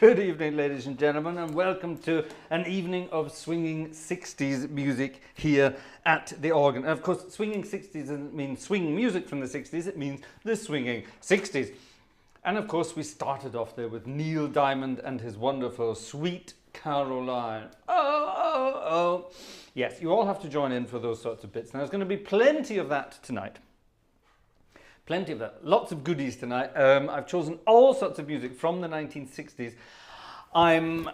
Good evening, ladies and gentlemen, and welcome to an evening of swinging 60s music here at the organ. And of course, swinging 60s doesn't mean swing music from the 60s, it means the swinging 60s. And of course, we started off there with Neil Diamond and his wonderful Sweet Caroline. Oh, oh, oh. Yes, you all have to join in for those sorts of bits. Now, there's going to be plenty of that tonight. Plenty of that. Lots of goodies tonight. I've chosen all sorts of music from the 1960s. I'm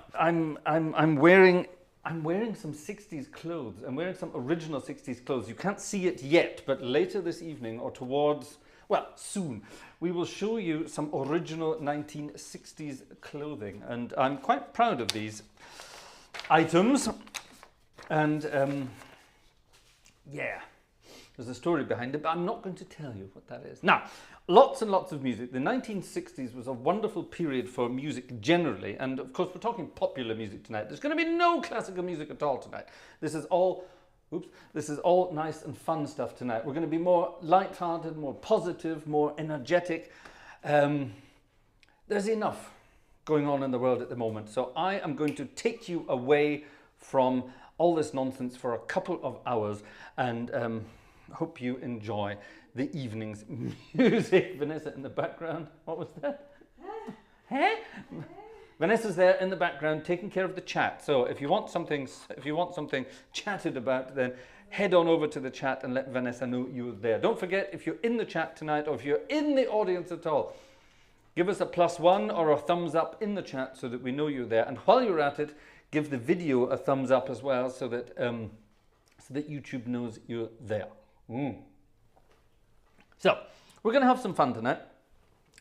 wearing some 60s clothes. I'm wearing some original 60s clothes. You can't see it yet, but later this evening or towards, well, soon, we will show you some original 1960s clothing. And I'm quite proud of these items. And yeah. There's a story behind it, but I'm not going to tell you what that is. Now, lots and lots of music. The 1960s was a wonderful period for music generally, and of course we're talking popular music tonight. There's going to be no classical music at all tonight. This is all nice and fun stuff tonight. We're going to be more light-hearted, more positive, more energetic. There's enough going on in the world at the moment, so I am going to take you away from all this nonsense for a couple of hours, and hope you enjoy the evening's music. Vanessa in the background. What was that? Hey? Vanessa's there in the background taking care of the chat. So if you want something chatted about, then head on over to the chat and let Vanessa know you're there. Don't forget, if you're in the chat tonight or if you're in the audience at all, give us a +1 or a thumbs up in the chat so that we know you're there. And while you're at it, give the video a thumbs up as well so that YouTube knows you're there. So, we're going to have some fun tonight,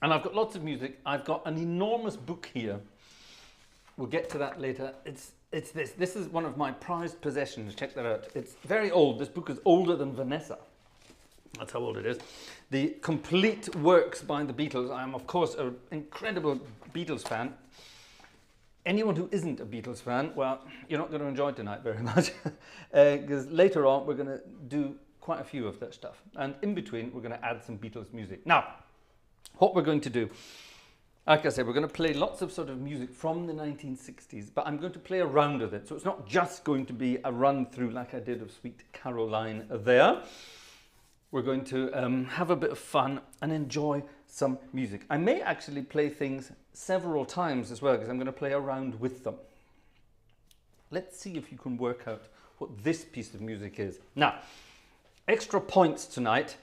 and I've got lots of music. I've got an enormous book here. We'll get to that later. It's this. This is one of my prized possessions. Check that out. It's very old. This book is older than Vanessa. That's how old it is. The complete works by the Beatles. I am, of course, an incredible Beatles fan. Anyone who isn't a Beatles fan, well, you're not going to enjoy tonight very much, because later on we're going to do quite a few of that stuff, and in between we're going to add some Beatles music. Now, what we're going to do, like I said, we're going to play lots of sort of music from the 1960s, but I'm going to play around with it, so it's not just going to be a run through like I did of Sweet Caroline there. We're going to have a bit of fun and enjoy some music. I may actually play things several times as well, because I'm going to play around with them. Let's see if you can work out what this piece of music is. Now, extra points tonight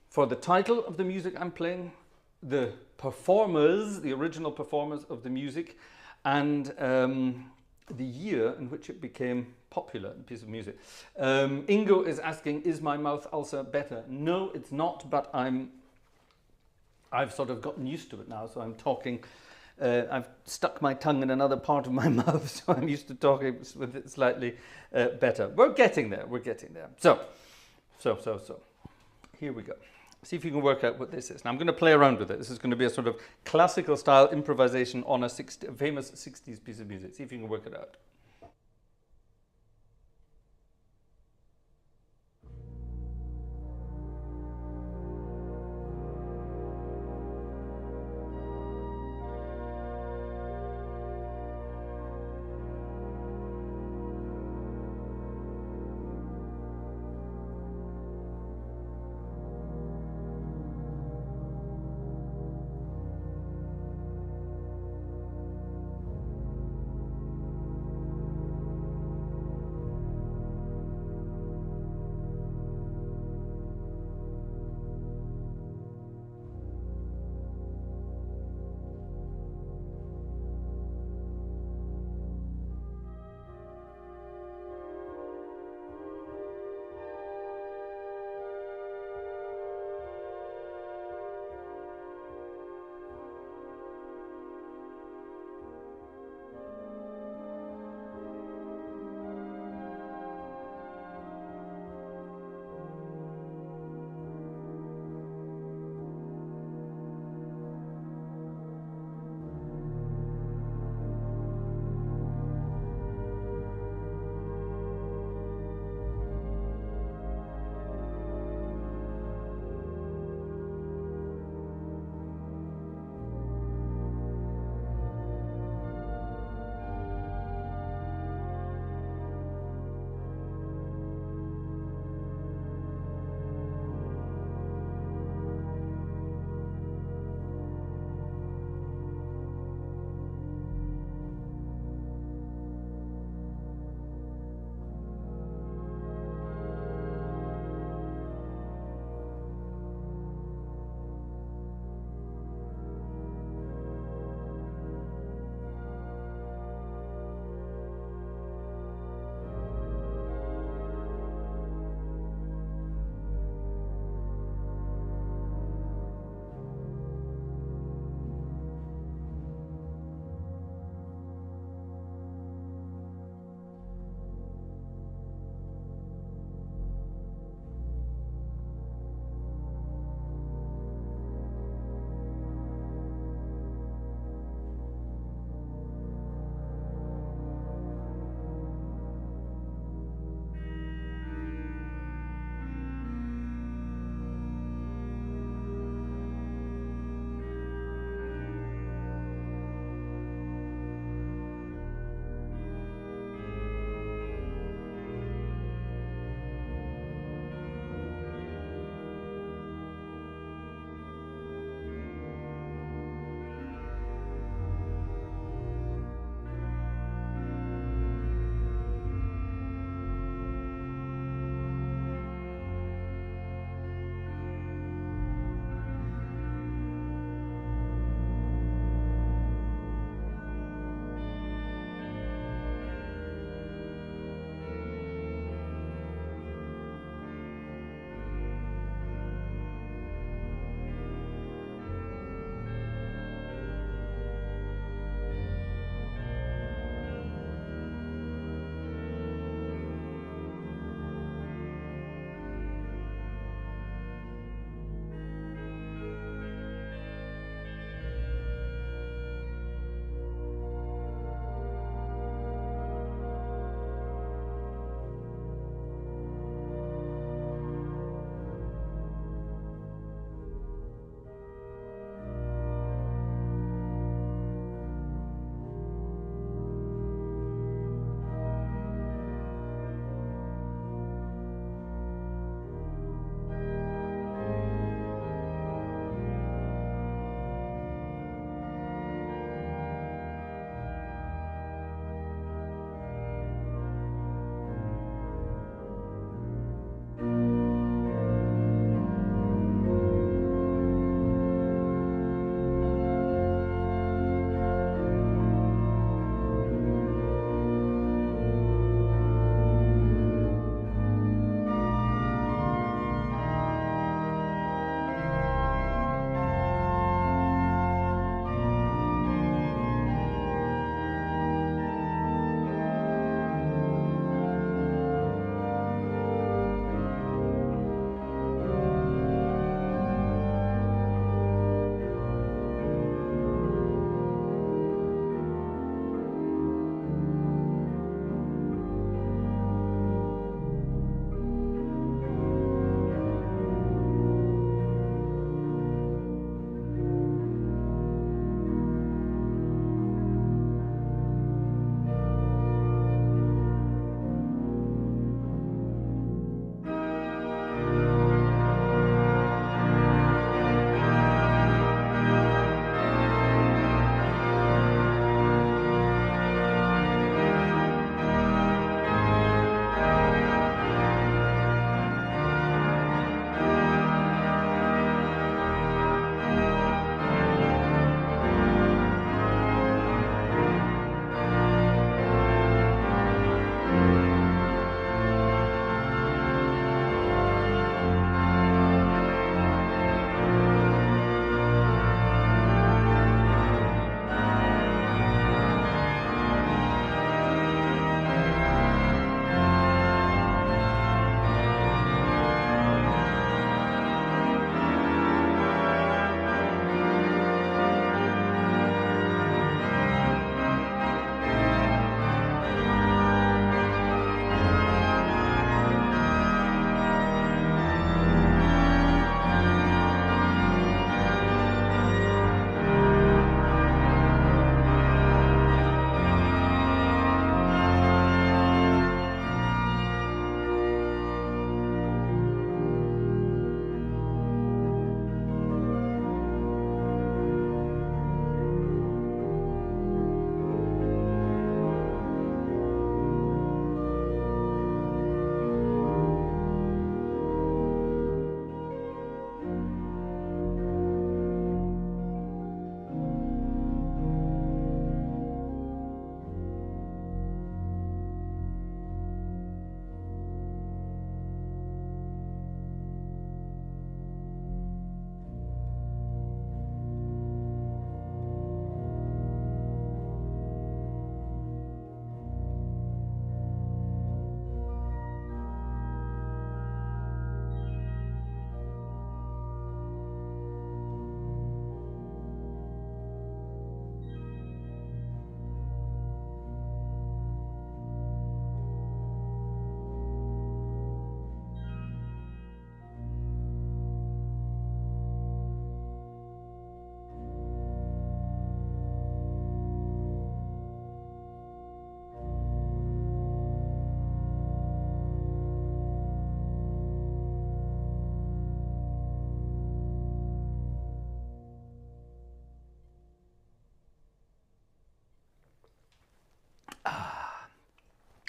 for the title of the music I'm playing, the performers, the original performers of the music, and the year in which it became popular, a piece of music. Ingo is asking, is my mouth ulcer better? No, it's not, but I've sort of gotten used to it now, so I'm talking, I've stuck my tongue in another part of my mouth, so I'm used to talking with it slightly better. We're getting there, we're getting there. So, here we go. See if you can work out what this is. Now I'm going to play around with it. This is going to be a sort of classical style improvisation on a famous 60s piece of music. See if you can work it out.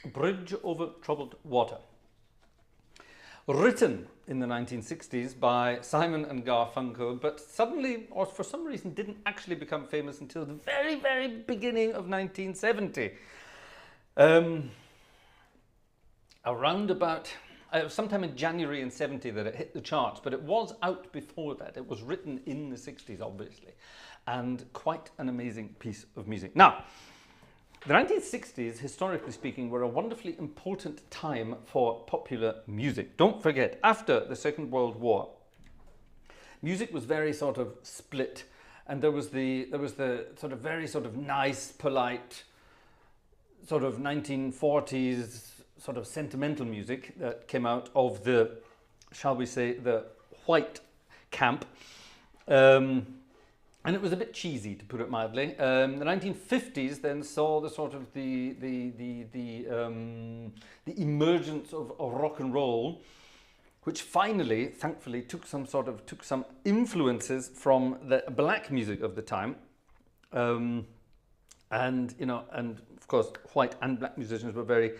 Bridge Over Troubled Water. Written in the 1960s by Simon and Garfunkel, but suddenly, or for some reason, didn't actually become famous until the very, very beginning of 1970. Around about, sometime in January in 70 that it hit the charts, but it was out before that. It was written in the 60s, obviously, and quite an amazing piece of music. Now, the 1960s, historically speaking, were a wonderfully important time for popular music. Don't forget, after the Second World War, music was very sort of split, and there was the sort of very sort of nice, polite, sort of 1940s sort of sentimental music that came out of the, shall we say, the white camp. And it was a bit cheesy, to put it mildly. The 1950s then saw the sort of the emergence of rock and roll, which finally, thankfully, took some influences from the black music of the time, and of course, white and black musicians were very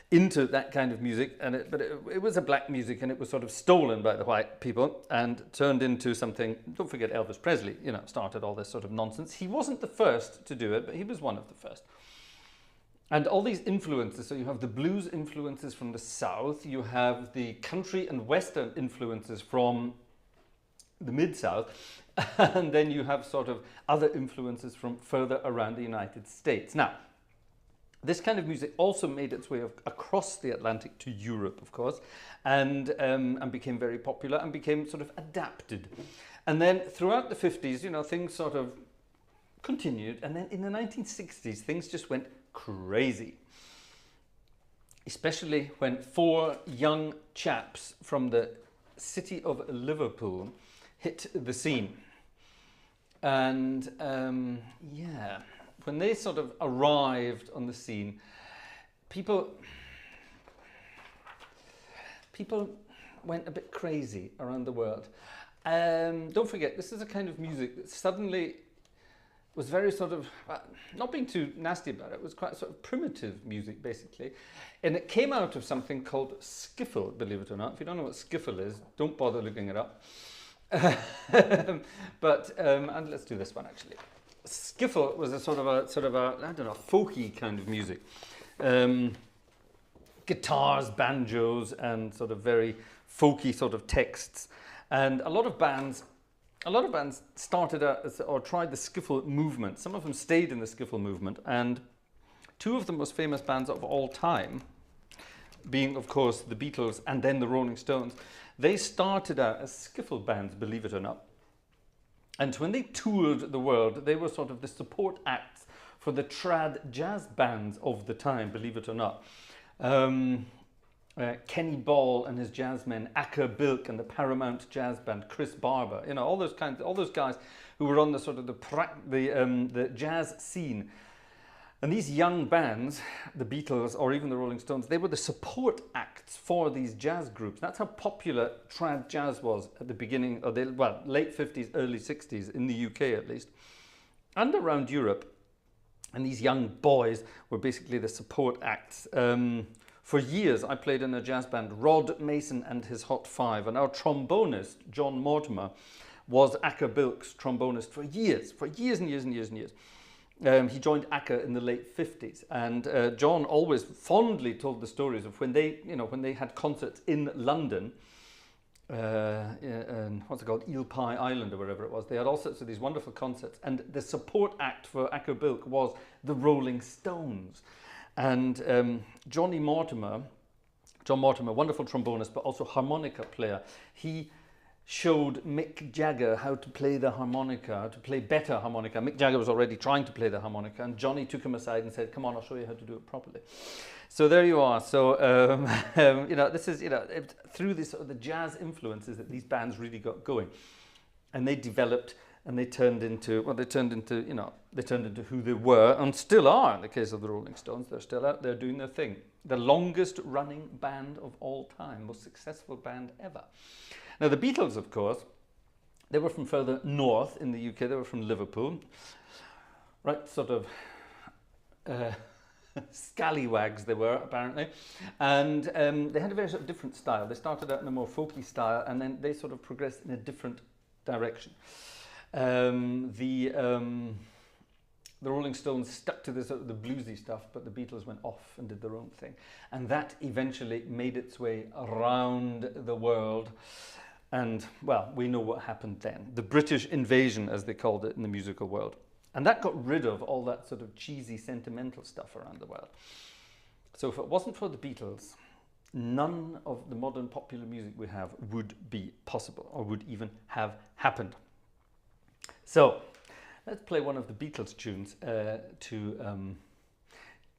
into that kind of music, but it was a black music, and it was sort of stolen by the white people and turned into something. Don't forget Elvis Presley, started all this sort of nonsense. He wasn't the first to do it, but he was one of the first. And all these influences, so you have the blues influences from the South, you have the country and Western influences from the Mid-South, and then you have sort of other influences from further around the United States. Now, this kind of music also made its way across the Atlantic to Europe, of course, and became very popular and became sort of adapted. And then throughout the 50s, things sort of continued. And then in the 1960s, things just went crazy. Especially when 4 young chaps from the city of Liverpool hit the scene. And when they sort of arrived on the scene, people went a bit crazy around the world. Don't forget, this is a kind of music that suddenly was very sort of, not being too nasty about it, it was quite sort of primitive music, basically. And it came out of something called skiffle, believe it or not. If you don't know what skiffle is, don't bother looking it up. And let's do this one, actually. Skiffle was a sort of a I don't know, folky kind of music. Guitars, banjos, and sort of very folky sort of texts. And a lot of bands started or tried the skiffle movement. Some of them stayed in the skiffle movement, and 2 of the most famous bands of all time, being of course the Beatles and then the Rolling Stones, they started out as skiffle bands, believe it or not. And when they toured the world, they were sort of the support acts for the trad jazz bands of the time, believe it or not. Kenny Ball and his jazzmen, Acker Bilk and the Paramount Jazz Band, Chris Barber, all those guys who were on the sort of the jazz scene. And these young bands, the Beatles or even the Rolling Stones, they were the support acts for these jazz groups. That's how popular trad jazz was at the beginning of the late 50s, early 60s, in the UK at least, and around Europe. And these young boys were basically the support acts. For years, I played in a jazz band, Rod Mason and his Hot Five, and our trombonist, John Mortimer, was Acker Bilk's trombonist for years and years and years and years. He joined Acker in the late 50s, and John always fondly told the stories of when they had concerts in London, what's it called, Eel Pie Island or wherever it was. They had all sorts of these wonderful concerts, and the support act for Acker Bilk was the Rolling Stones. And John Mortimer, wonderful trombonist, but also harmonica player, he showed Mick Jagger how to play the harmonica, how to play better harmonica. Mick Jagger was already trying to play the harmonica, and Johnny took him aside and said, "Come on, I'll show you how to do it properly." So there you are. So this is through this the jazz influences that these bands really got going, and they developed and they turned into who they were and still are. In the case of the Rolling Stones, they're still out there doing their thing. The longest running band of all time, most successful band ever. Now, the Beatles, of course, they were from further north in the UK. They were from Liverpool, right? Sort of scallywags they were, apparently. And they had a very sort of different style. They started out in a more folky style, and then they sort of progressed in a different direction. The Rolling Stones stuck to this, the bluesy stuff, but the Beatles went off and did their own thing. And that eventually made its way around the world. And, well, we know what happened then. The British invasion, as they called it in the musical world. And that got rid of all that sort of cheesy, sentimental stuff around the world. So if it wasn't for the Beatles, none of the modern popular music we have would be possible, or would even have happened. So let's play one of the Beatles tunes to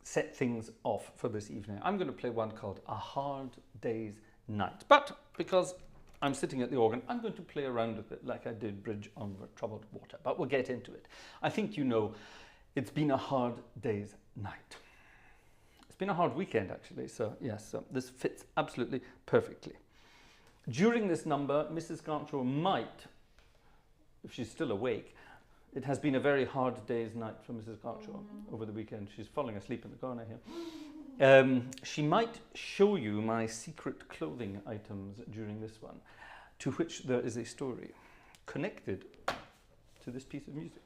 set things off for this evening. I'm going to play one called A Hard Day's Night. But because I'm sitting at the organ, I'm going to play around with it like I did Bridge on Troubled Water. But we'll get into it. I think you know it's been a hard day's night. It's been a hard weekend, actually. So, yes, so this fits absolutely perfectly. During this number, Mrs. Gartshore might, if she's still awake, it has been a very hard day's night for Mrs. Gartshore over the weekend. She's falling asleep in the corner here. She might show you my secret clothing items during this one, to which there is a story connected to this piece of music.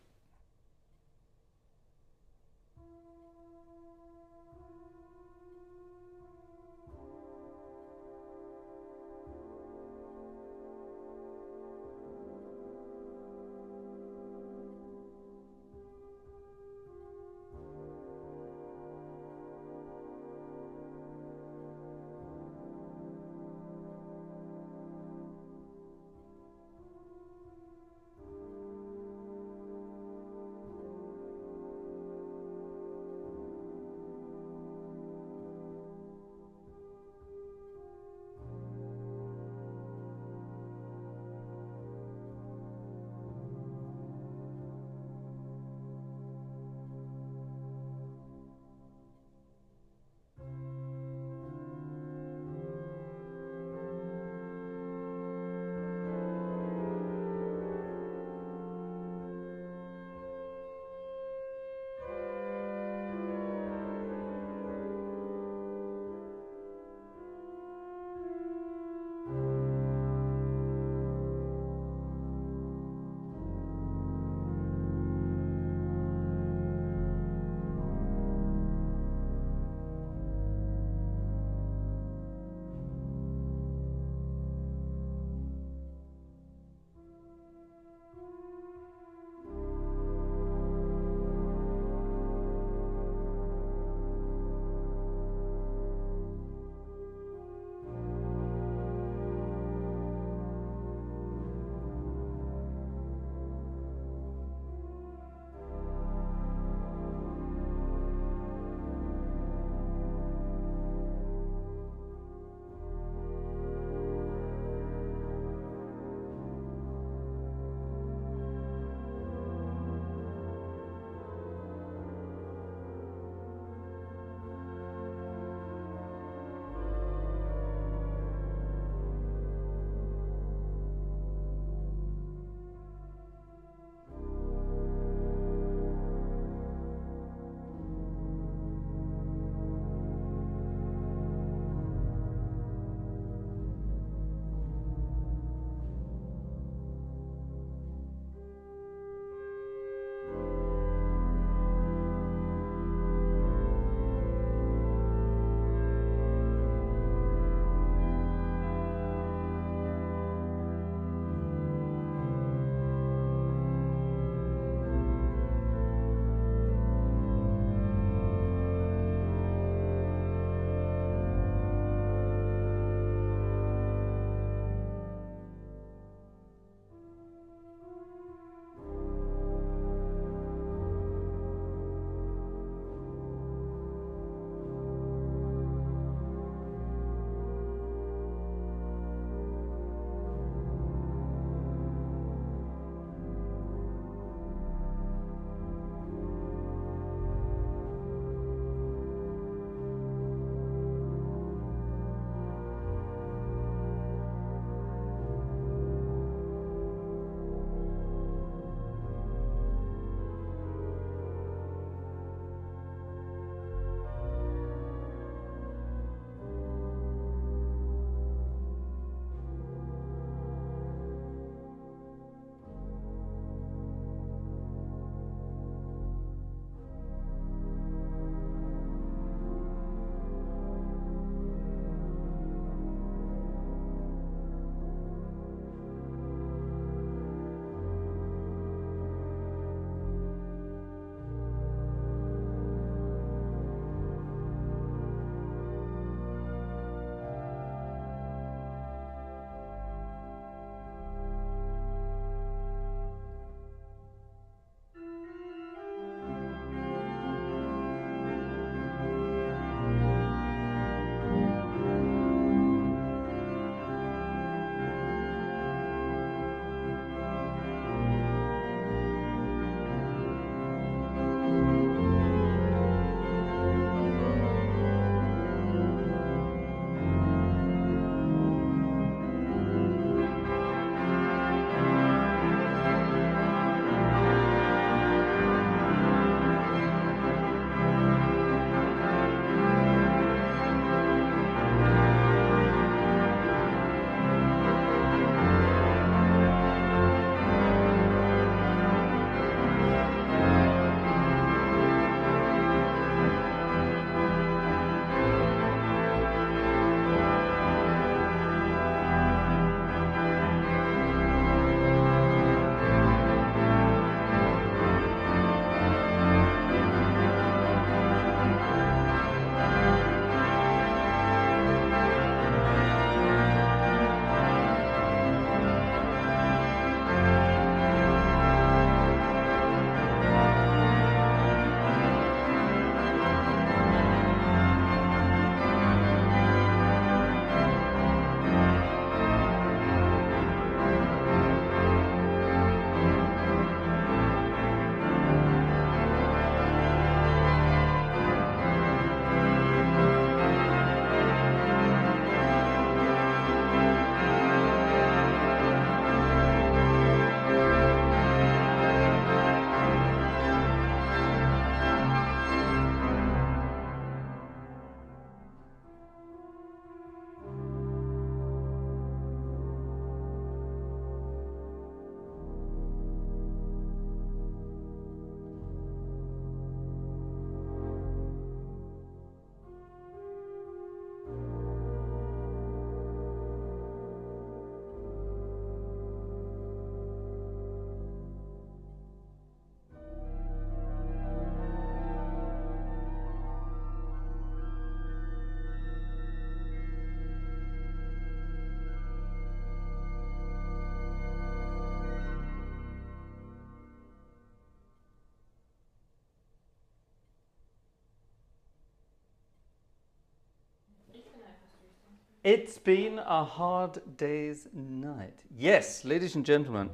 It's been a hard day's night. Yes, ladies and gentlemen,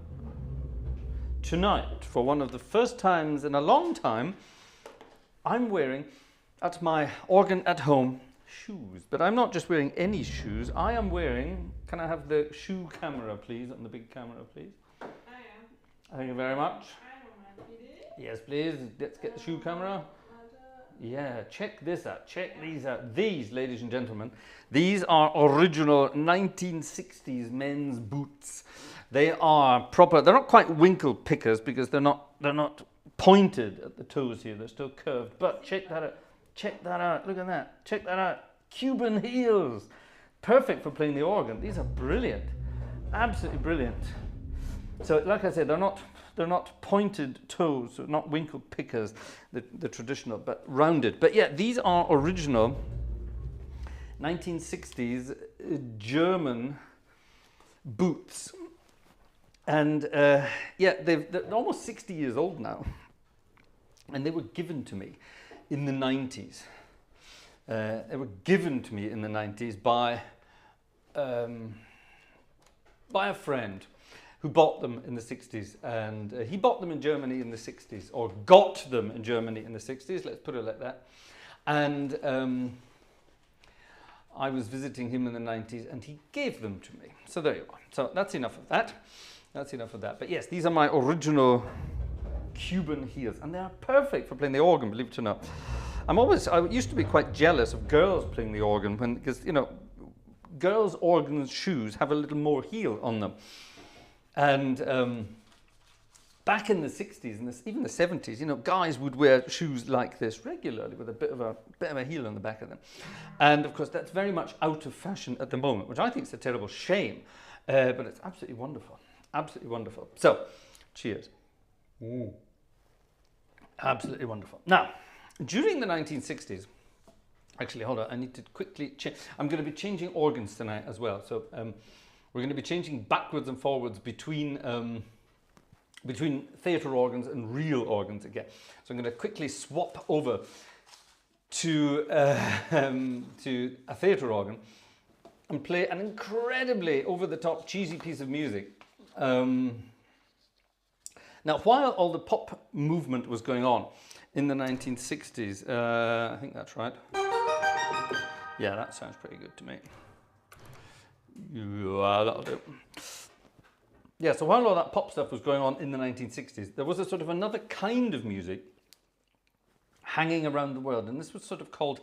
tonight, for one of the first times in a long time, I'm wearing, at my organ at home, shoes. But I'm not just wearing any shoes. I am wearing, can I have the shoe camera, please, on the big camera, please? I am. Thank you very much. I don't mind, PD. Yes, please. Let's get the shoe camera. Yeah, check this out. Check these out. These, ladies and gentlemen, these are original 1960s men's boots. They are proper. They're not quite winkle pickers because they're not pointed at the toes here. They're still curved. But check that out. Check that out. Look at that. Check that out. Cuban heels. Perfect for playing the organ. These are brilliant. Absolutely brilliant. So, like I said, they're not pointed toes, so not winkle pickers, the traditional, but rounded. But yeah, these are original 1960s German boots. And yeah, they're almost 60 years old now. And they were given to me in the 90s. They were given to me in the 90s by a friend who bought them in the 60s, and he bought them in Germany in the 60s, or got them in Germany in the 60s, let's put it like that. And I was visiting him in the 90s, and he gave them to me. So there you are. So that's enough of that. That's enough of that. But yes, these are my original Cuban heels, and they are perfect for playing the organ, believe it or not. I used to be quite jealous of girls playing the organ, because, you know, girls' organ shoes have a little more heel on them. And back in the 60s and even the 70s, you know, guys would wear shoes like this regularly with a bit of a heel on the back of them. And of course, that's very much out of fashion at the moment, which I think is a terrible shame. But it's absolutely wonderful. Absolutely wonderful. So, cheers. Ooh. Absolutely wonderful. Now, during the 1960s, actually, hold on, I need to quickly change. I'm going to be changing organs tonight as well. So, we're going to be changing backwards and forwards between theatre organs and real organs again. So I'm going to quickly swap over to a theatre organ and play an incredibly over-the-top cheesy piece of music. Now, while all the pop movement was going on in the 1960s, I think that's right. Yeah, that sounds pretty good to me. Yeah, that'll do. Yeah, so while all that pop stuff was going on in the 1960s, there was a sort of another kind of music hanging around the world, and this was sort of called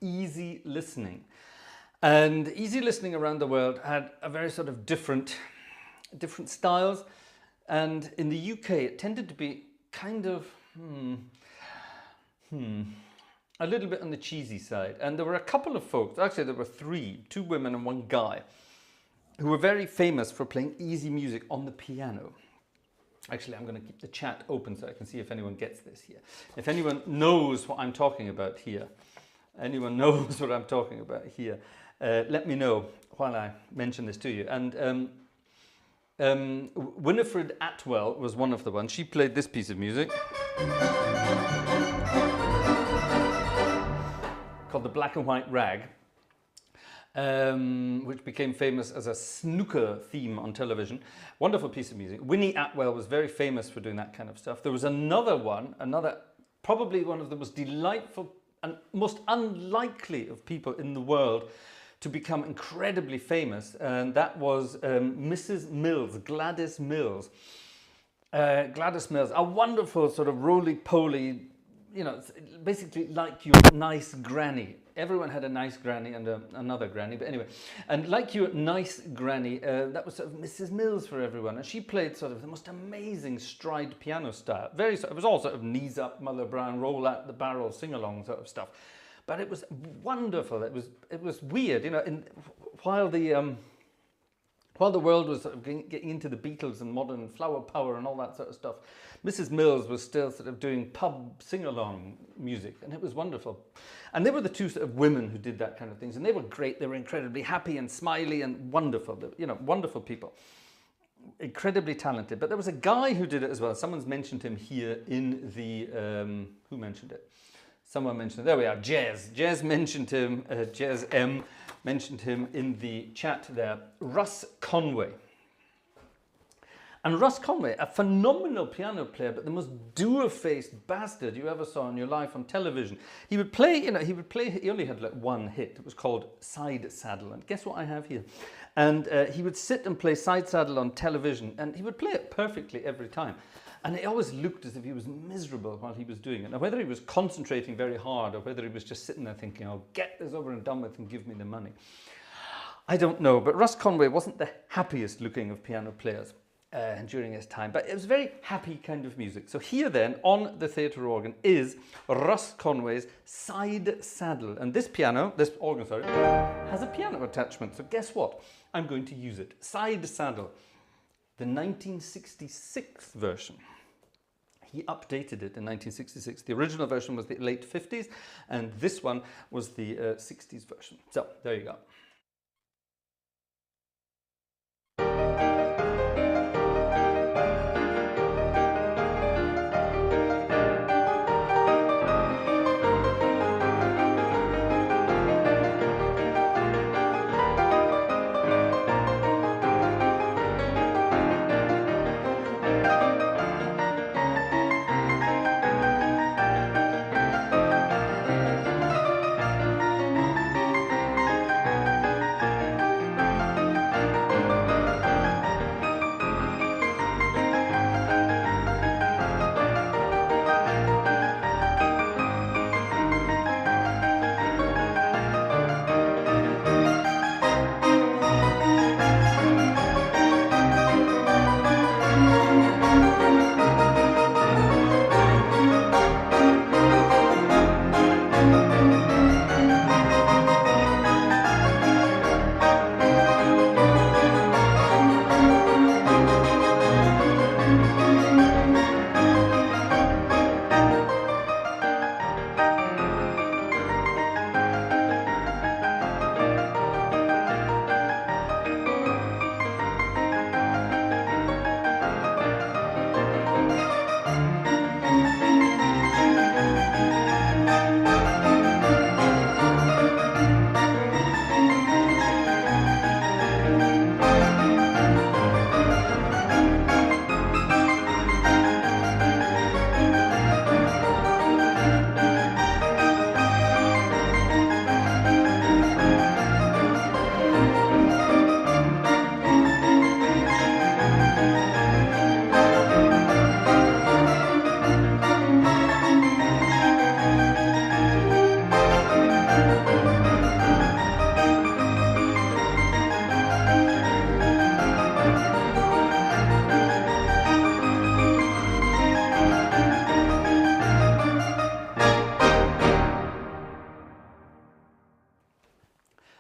easy listening. And easy listening around the world had a very sort of different styles, and in the UK it tended to be kind of a little bit on the cheesy side. And there were a couple of folks, actually there were two women and one guy, who were very famous for playing easy music on the piano. Actually, I'm going to keep the chat open so I can see if anyone gets this here. If anyone knows what I'm talking about here, let me know while I mention this to you. And Winifred Atwell was one of the ones. She played this piece of music called The Black and White Rag, which became famous as a snooker theme on television. Wonderful piece of music. Winnie Atwell was very famous for doing that kind of stuff. There was another probably one of the most delightful and most unlikely of people in the world to become incredibly famous, and that was Mrs. Mills, Gladys Mills. Gladys Mills, a wonderful sort of roly-poly, you know, basically like your nice granny. Everyone had a nice granny and another granny, but anyway. And like your nice granny, that was sort of Mrs. Mills for everyone. And she played sort of the most amazing stride piano style. It was all sort of knees up, Mother Brown, roll out the barrel, sing-along sort of stuff. But it was wonderful. It was weird, you know. While the world was sort of getting into the Beatles and modern flower power and all that sort of stuff, Mrs. Mills was still sort of doing pub sing-along music, and it was wonderful. And they were the two sort of women who did that kind of things, and they were great. They were incredibly happy and smiley and wonderful. You know, wonderful people, incredibly talented. But there was a guy who did it as well. Someone's mentioned him here in the who mentioned it? Someone mentioned, there we are, Jez. Jez mentioned him, Jez M mentioned him in the chat there. Russ Conway. And Russ Conway, a phenomenal piano player, but the most doer-faced bastard you ever saw in your life on television. He would play, he only had like one hit. It was called Side Saddle. And guess what I have here? And he would sit and play Side Saddle on television, and he would play it perfectly every time. And it always looked as if he was miserable while he was doing it. Now, whether he was concentrating very hard or whether he was just sitting there thinking, oh, get this over and done with and give me the money, I don't know. But Russ Conway wasn't the happiest looking of piano players during his time, but it was very happy kind of music. So here then, on the theatre organ, is Russ Conway's Side Saddle. And this organ, has a piano attachment. So guess what? I'm going to use it. Side Saddle, the 1966 version. He updated it in 1966. The original version was the late 50s, and this one was the 60s version. So there you go.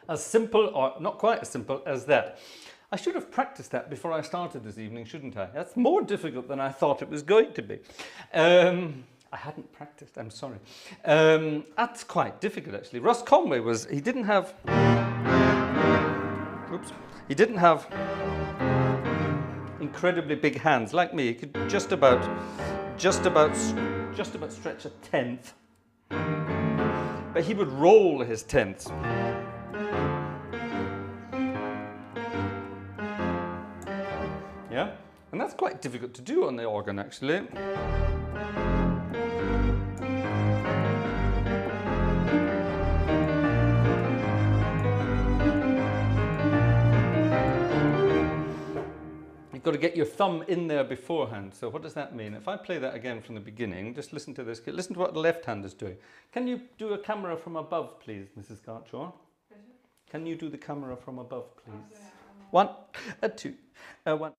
As simple, or not quite as simple, as that. I should have practiced that before I started this evening, shouldn't I? That's more difficult than I thought it was going to be. I hadn't practiced, I'm sorry. That's quite difficult, actually. Russ Conway he didn't have incredibly big hands like me. He could just about stretch a tenth, but he would roll his tenths. Yeah, and that's quite difficult to do on the organ, actually. You've got to get your thumb in there beforehand. So what does that mean? If I play that again from the beginning, just listen to this. Listen to what the left hand is doing. Can you do a camera from above, please, Mrs. Gartshore? Can you do the camera from above, please? One, two, one.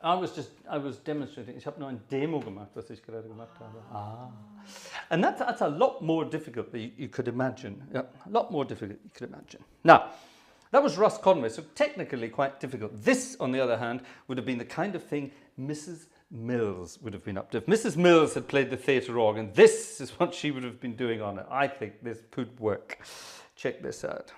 I was demonstrating. Ich habe nur ein Demo gemacht, was ich gerade gemacht habe. Ah. And that's a lot more difficult than you could imagine. Yeah, a lot more difficult than you could imagine. Now, that was Russ Conway, so technically quite difficult. This, on the other hand, would have been the kind of thing Mrs. Mills would have been up to. If Mrs. Mills had played the theatre organ, this is what she would have been doing on it. I think this could work. Check this out.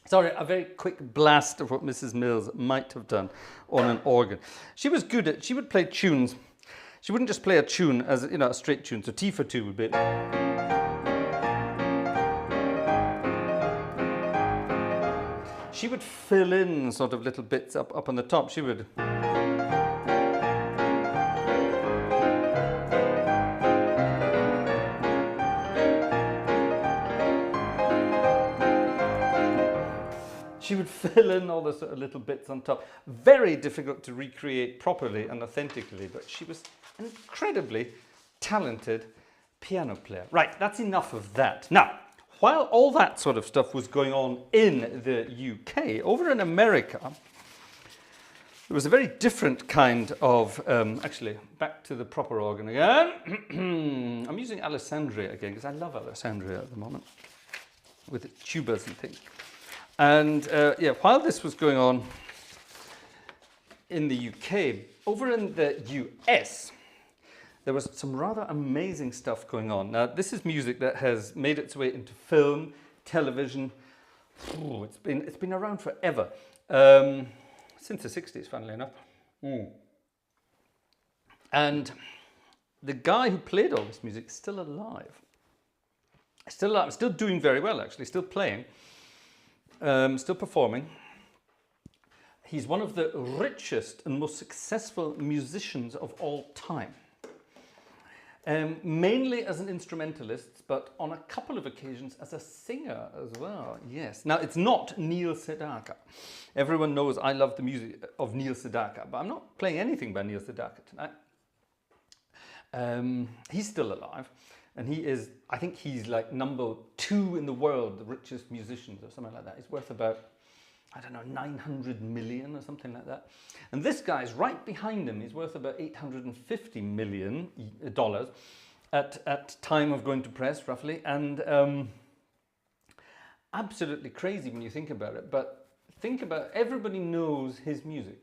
Sorry, a very quick blast of what Mrs. Mills might have done on an organ. She was good at, she would play tunes. She wouldn't just play a tune as, you know, a straight tune. So T for 2 would be. She would fill in sort of little bits up on the top. She would. She would fill in all the sort of little bits on top. Very difficult to recreate properly and authentically, but she was an incredibly talented piano player. Right, that's enough of that. Now, while all that sort of stuff was going on in the UK, over in America, there was a very different kind of, actually, back to the proper organ again. I'm using Alessandria again, because I love Alessandria at the moment, with its tubas and things. And yeah, while this was going on in the UK, over in the US, there was some rather amazing stuff going on. Now, this is music that has made its way into film, television. Ooh, it's been around forever, since the 60s, funnily enough. And the guy who played all this music is still alive. Still doing very well, actually, still playing. Still performing. He's one of the richest and most successful musicians of all time. Mainly as an instrumentalist, but on a couple of occasions as a singer as well. Yes. Now, it's not Neil Sedaka. Everyone knows I love the music of Neil Sedaka, but I'm not playing anything by Neil Sedaka tonight. He's still alive. And he is, I think he's like number 2 in the world, the richest musicians or something like that. He's worth about, I don't know, 900 million or something like that. And this guy's right behind him. He's worth about $850 million at time of going to press, roughly. And absolutely crazy when you think about it. But think about, everybody knows his music.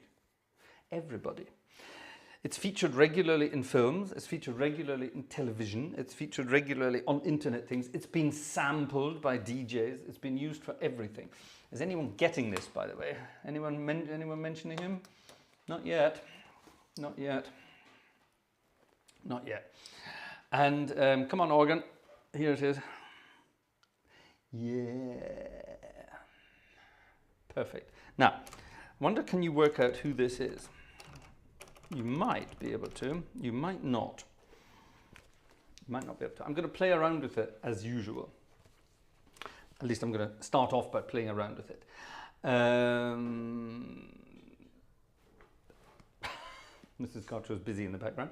Everybody. It's featured regularly in films, it's featured regularly in television, it's featured regularly on internet things, it's been sampled by DJs, it's been used for everything. Is anyone getting this, by the way? Anyone mentioning him? Not yet. Not yet. Not yet. And come on, organ. Here it is. Yeah. Perfect. Now, I wonder, can you work out who this is? You might be able to. You might not. You might not be able to. I'm going to play around with it as usual. At least I'm going to start off by playing around with it. Mrs. Gartshore is busy in the background.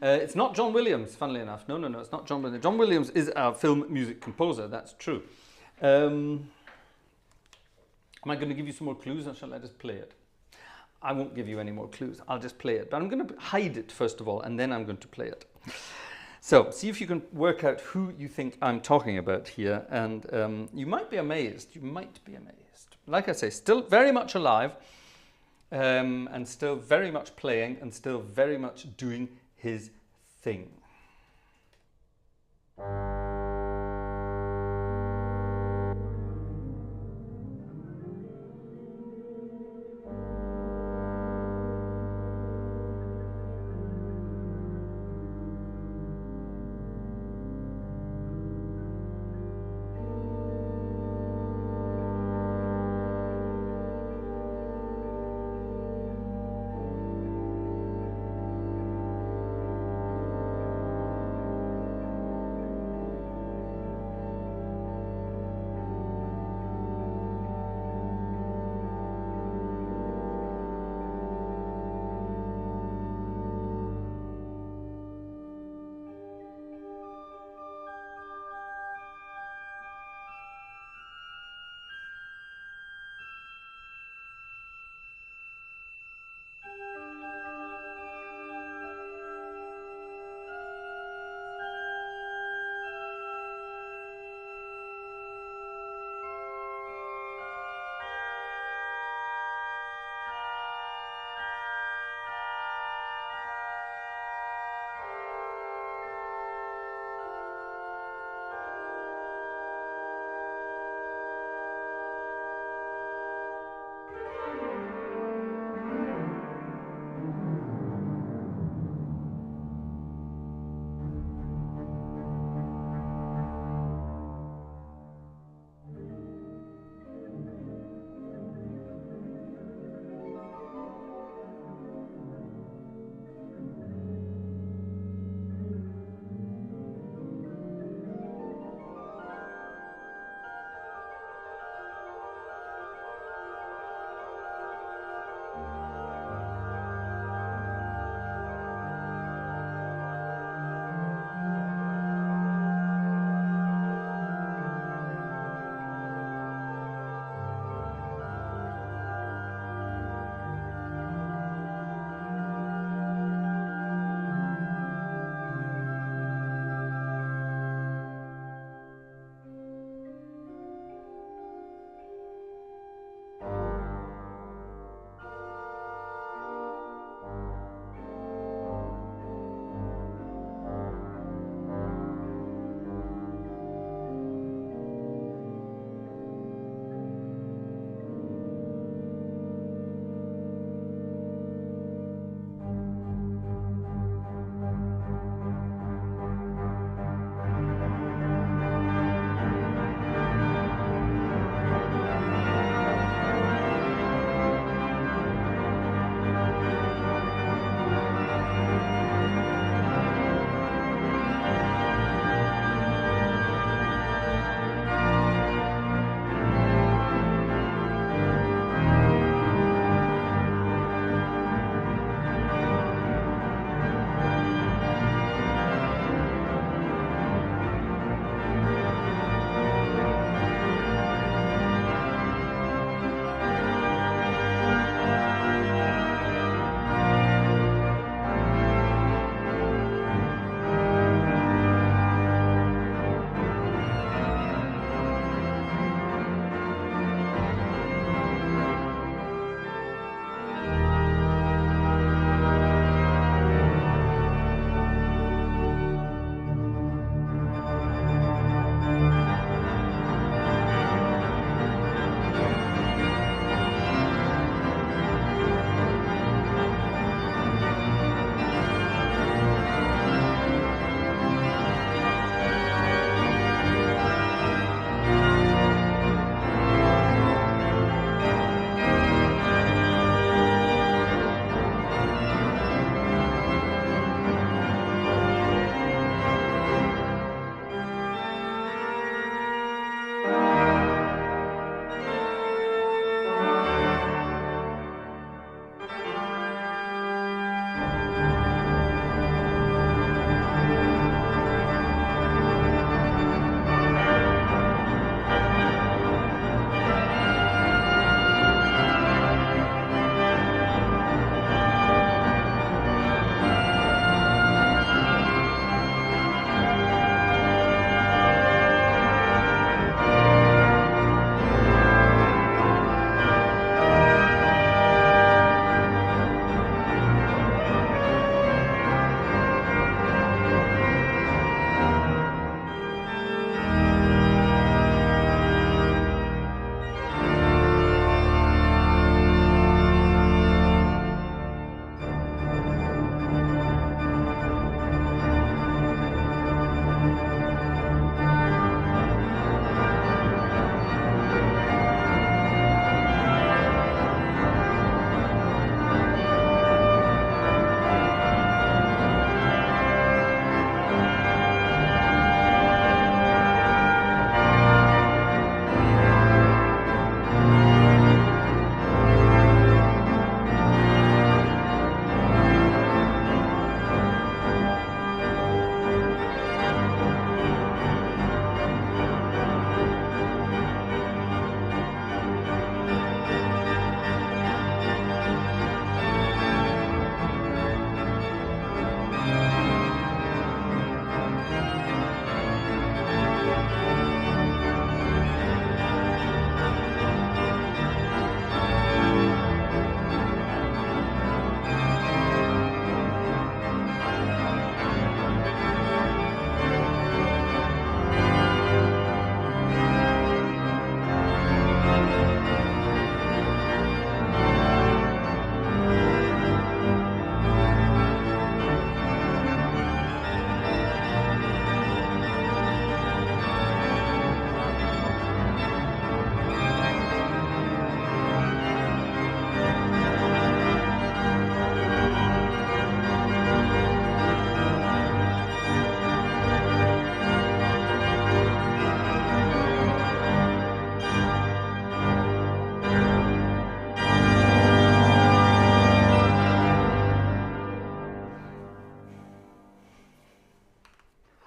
It's not John Williams, funnily enough. No, it's not John Williams. John Williams is a film music composer, that's true. Am I going to give you some more clues, or shall I just play it? I won't give you any more clues. I'll just play it. But I'm going to hide it first of all, and then I'm going to play it. So, see if you can work out who you think I'm talking about here, and you might be amazed. You might be amazed. Like I say, still very much alive, and still very much playing, and still very much doing his thing.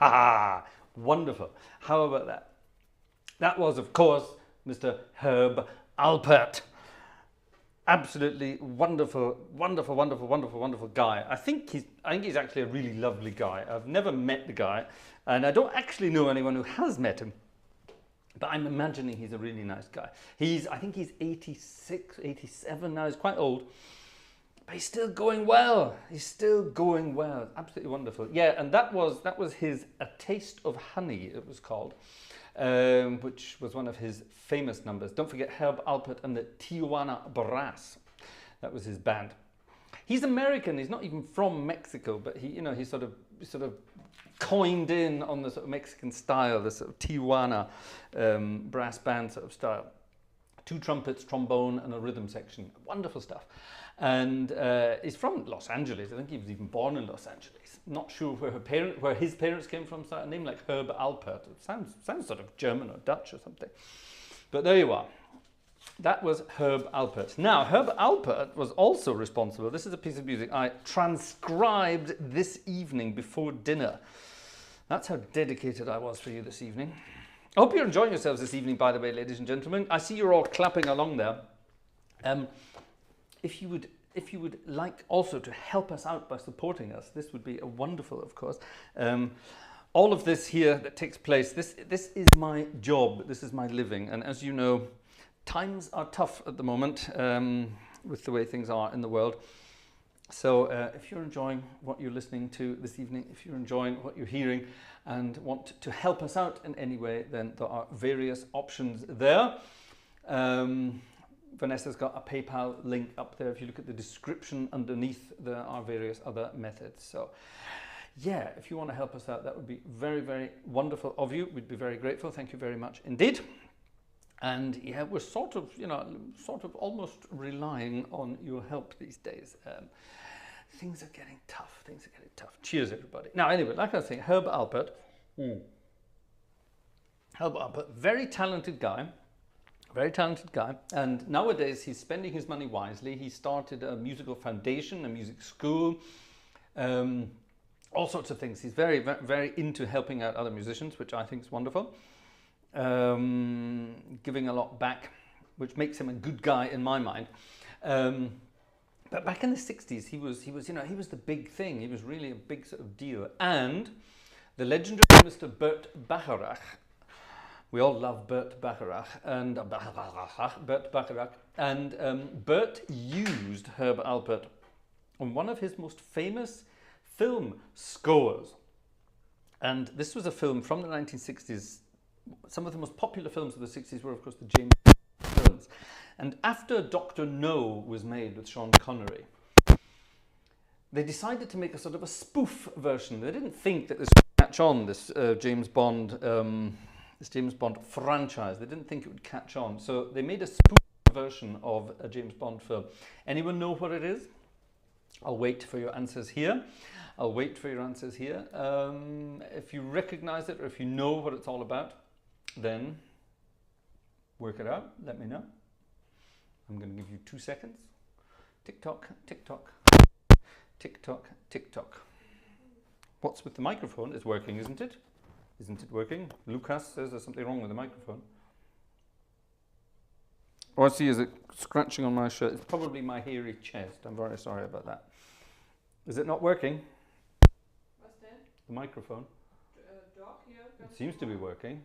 ha! Wonderful. How about that? That was, of course, Mr. Herb Alpert. Absolutely wonderful, wonderful, wonderful, wonderful, wonderful guy. I think he's actually a really lovely guy. I've never met the guy, and I don't actually know anyone who has met him. But I'm imagining he's a really nice guy. I think he's 86, 87 now. He's quite old. But he's still going well. He's still going well. Absolutely wonderful. Yeah, and that was his A Taste of Honey, it was called, which was one of his famous numbers. Don't forget Herb Alpert and the Tijuana Brass. That was his band. He's American. He's not even from Mexico, but he sort of coined in on the sort of Mexican style, the sort of Tijuana brass band sort of style. 2 trumpets, trombone, and a rhythm section. Wonderful stuff. And he's from Los Angeles. I think he was even born in Los Angeles. Not sure where his parents came from. So a name like Herb Alpert. It sounds sort of German or Dutch or something. But there you are. That was Herb Alpert. Now, Herb Alpert was also responsible. This is a piece of music I transcribed this evening before dinner. That's how dedicated I was for you this evening. I hope you're enjoying yourselves this evening, by the way, ladies and gentlemen. I see you're all clapping along there. If you would like also to help us out by supporting us, this would be a wonderful, of course. All of this here that takes place, this is my job, this is my living. And as you know, times are tough at the moment with the way things are in the world. So if you're enjoying what you're listening to this evening, if you're enjoying what you're hearing and want to help us out in any way, then there are various options there. Vanessa's got a PayPal link up there. If you look at the description underneath, there are various other methods. So yeah, if you want to help us out, that would be very, very wonderful of you. We'd be very grateful. Thank you very much indeed. And yeah, we're sort of almost relying on your help these days. Things are getting tough. Things are getting tough. Cheers, everybody. Now, anyway, like I was saying, Herb Alpert. Herb Alpert, very talented guy. Very talented guy. And nowadays, he's spending his money wisely. He started a musical foundation, a music school, all sorts of things. He's very, very into helping out other musicians, which I think is wonderful. Giving a lot back, which makes him a good guy in my mind. But back in the 60s, he was the big thing. He was really a big sort of deal. And the legendary Mr. Burt Bacharach, we all love Burt Bacharach, and Burt used Herb Alpert on one of his most famous film scores. And this was a film from the 1960s. Some of the most popular films of the 60s were, of course, the James Bond films. And after Dr. No was made with Sean Connery, they decided to make a sort of a spoof version. They didn't think that this would catch on, this James Bond franchise. They didn't think it would catch on. So they made a spoof version of a James Bond film. Anyone know what it is? I'll wait for your answers here. If you recognize it or if you know what it's all about, then work it out. Let me know. I'm going to give you 2 seconds. Tick tock, tick tock, tick tock, tick tock. What's with the microphone? It's working, isn't it? Isn't it working? Lucas says there's something wrong with the microphone. All I see is it scratching on my shirt. It's probably my hairy chest. I'm very sorry about that. Is it not working? What's that? The microphone. Dog here. It seems to be working.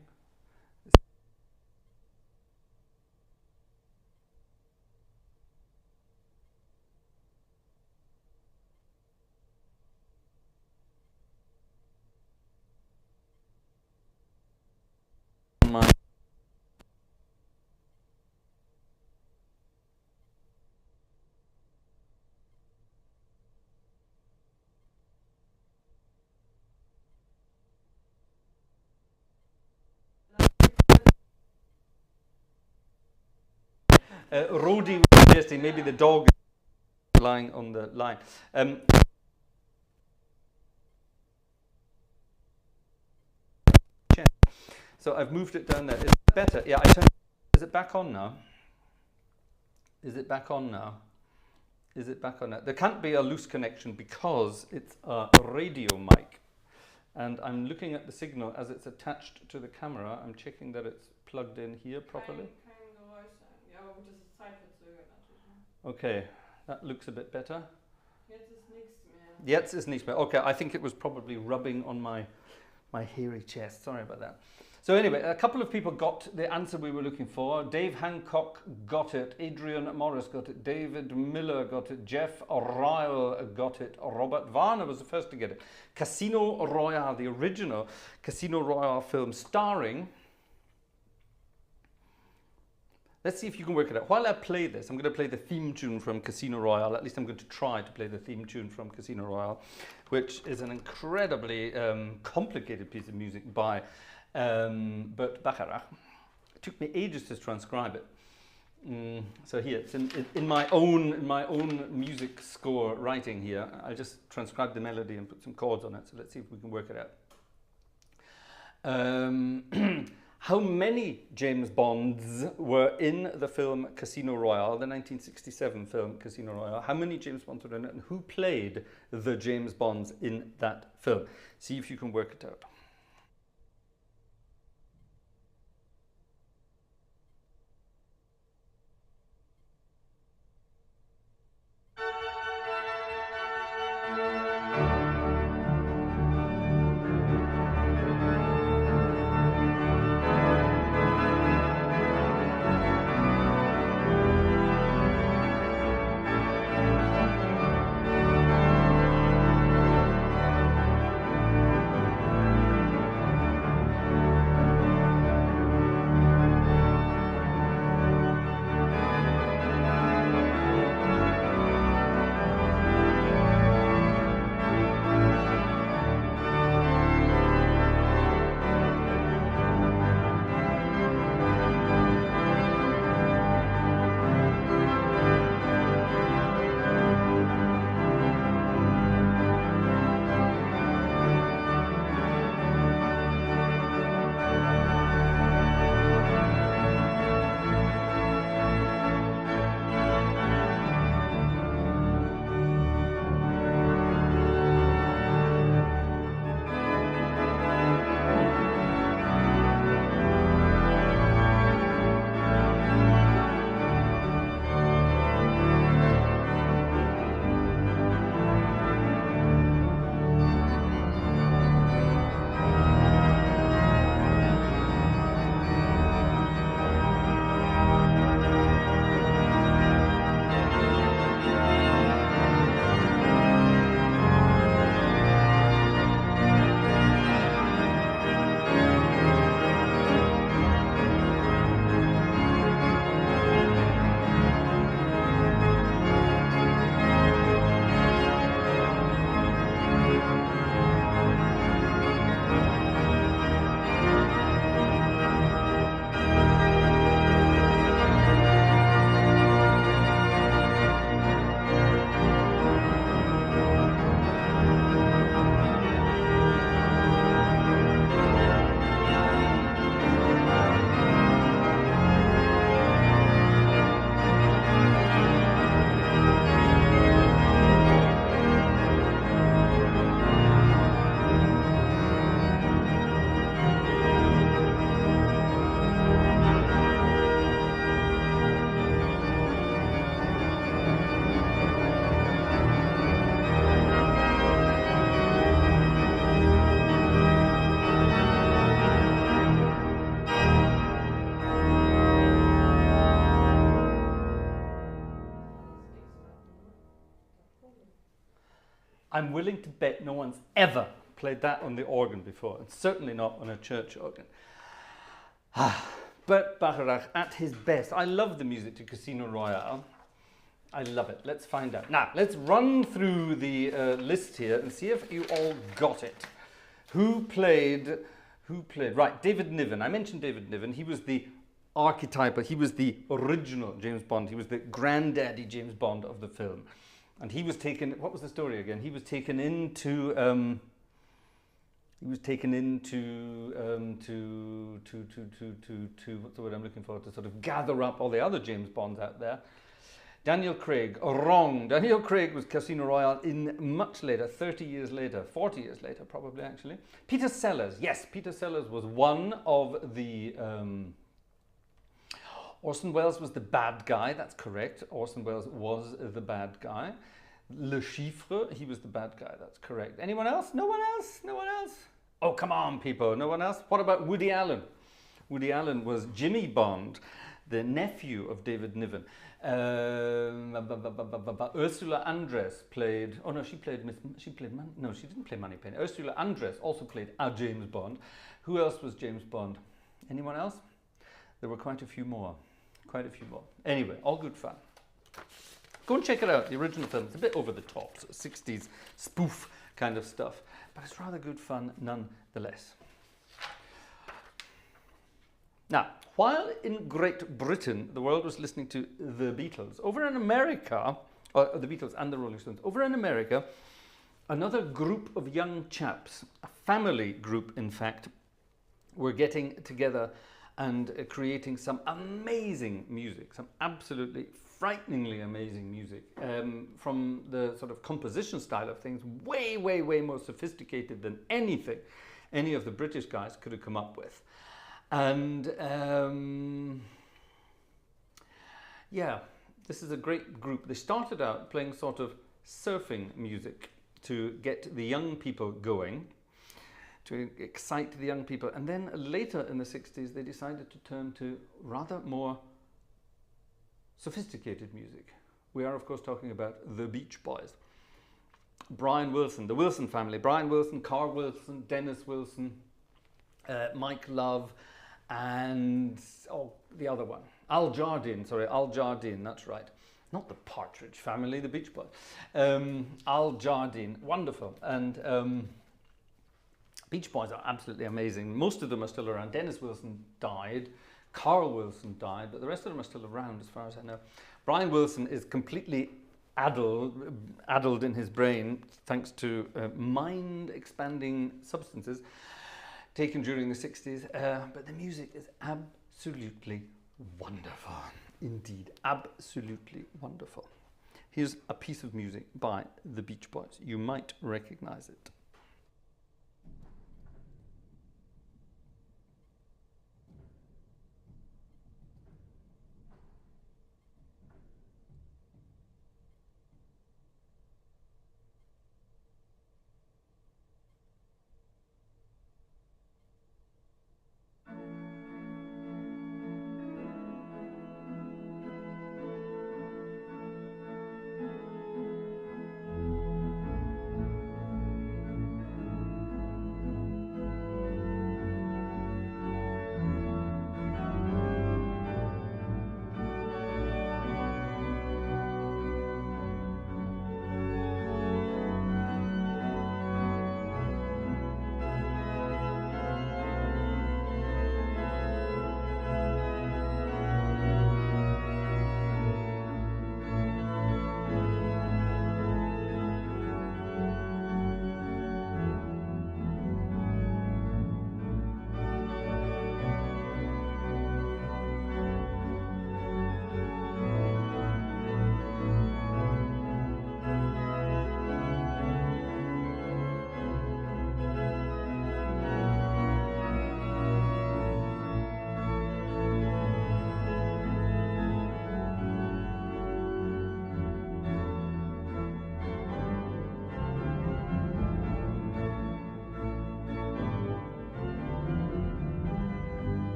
Rodi was suggesting maybe the dog is lying on the line. So I've moved it down there. Is it better? Yeah, is it back on now? Is it back on now? Is it back on now? There can't be a loose connection because it's a radio mic. And I'm looking at the signal as it's attached to the camera. I'm checking that it's plugged in here properly. Kein Geräusch sein. Ja, aber gut, das ist zeitverzögert natürlich. Okay, that looks a bit better. Jetzt ist nichts mehr. Jetzt ist nichts mehr. Okay, I think it was probably rubbing on my hairy chest. Sorry about that. So anyway, a couple of people got the answer we were looking for. Dave Hancock got it. Adrian Morris got it. David Miller got it. Jeff Ryle got it. Robert Warner was the first to get it. Casino Royale, the original Casino Royale film starring... Let's see if you can work it out. While I play this, I'm going to play the theme tune from Casino Royale. At least I'm going to try to play the theme tune from Casino Royale, which is an incredibly complicated piece of music by Burt Bacharach. It took me ages to transcribe it. So here, it's in my own music score writing here. I'll just transcribe the melody and put some chords on it. So let's see if we can work it out. How many James Bonds were in the film Casino Royale, the 1967 film Casino Royale? How many James Bonds were in it, and who played the James Bonds in that film? See if you can work it out. I'm willing to bet no one's ever played that on the organ before, and certainly not on a church organ. Burt Bacharach at his best. I love the music to Casino Royale. I love it. Let's find out. Now, let's run through the list here and see if you all got it. Who played? Right, David Niven. I mentioned David Niven. He was the archetypal, he was the original James Bond. He was the granddaddy James Bond of the film. And he was taken, what was the story again? He was taken into, what's the word I'm looking for, to sort of gather up all the other James Bonds out there. Daniel Craig, wrong. Daniel Craig was Casino Royale in much later, 30 years later, 40 years later probably actually. Peter Sellers, yes, Peter Sellers was one of the... Orson Welles was the bad guy, that's correct. Orson Welles was the bad guy. Le Chiffre, he was the bad guy, that's correct. Anyone else? No one else? No one else? Oh, come on, people, no one else? What about Woody Allen? Woody Allen was Jimmy Bond, the nephew of David Niven. Ursula Andress played, oh no, she didn't play Moneypenny. Ursula Andress also played a James Bond. Who else was James Bond? Anyone else? There were quite a few more. Anyway, all good fun. Go and check it out, the original film. It's a bit over the top, sort of 60s spoof kind of stuff, but it's rather good fun nonetheless. Now, while in Great Britain, the world was listening to the Beatles, over in America, or the Beatles and the Rolling Stones, over in America, another group of young chaps, a family group in fact, were getting together and creating some amazing music, some absolutely frighteningly amazing music, from the sort of composition style of things, way, way, way more sophisticated than anything any of the British guys could have come up with. And yeah, this is a great group. They started out playing sort of surfing music to get the young people going, to excite the young people. And then later in the 60s, they decided to turn to rather more sophisticated music. We are, of course, talking about the Beach Boys. Brian Wilson, the Wilson family. Brian Wilson, Carl Wilson, Dennis Wilson, Mike Love, and the other one. Al Jardine, that's right. Not the Partridge Family, the Beach Boys. Al Jardine, wonderful. And Beach Boys are absolutely amazing. Most of them are still around. Dennis Wilson died. Carl Wilson died, but the rest of them are still around as far as I know. Brian Wilson is completely addled in his brain thanks to mind-expanding substances taken during the 60s, but the music is absolutely wonderful. Indeed, absolutely wonderful. Here's a piece of music by the Beach Boys. You might recognize it.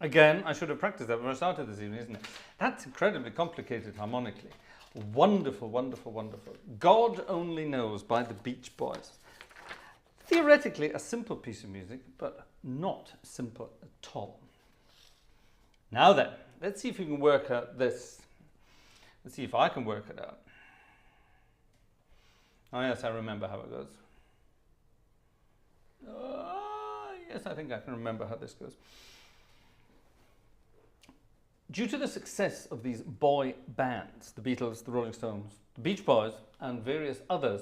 Again, I should have practiced that when I started this evening, isn't it? That's incredibly complicated harmonically. Wonderful, wonderful, wonderful. God Only Knows by the Beach Boys. Theoretically, a simple piece of music, but not simple at all. Now then, let's see if we can work out this. Let's see if I can work it out. Oh yes, I remember how it goes. Yes, I think I can remember how this goes. Due to the success of these boy bands, the Beatles, the Rolling Stones, the Beach Boys, and various others,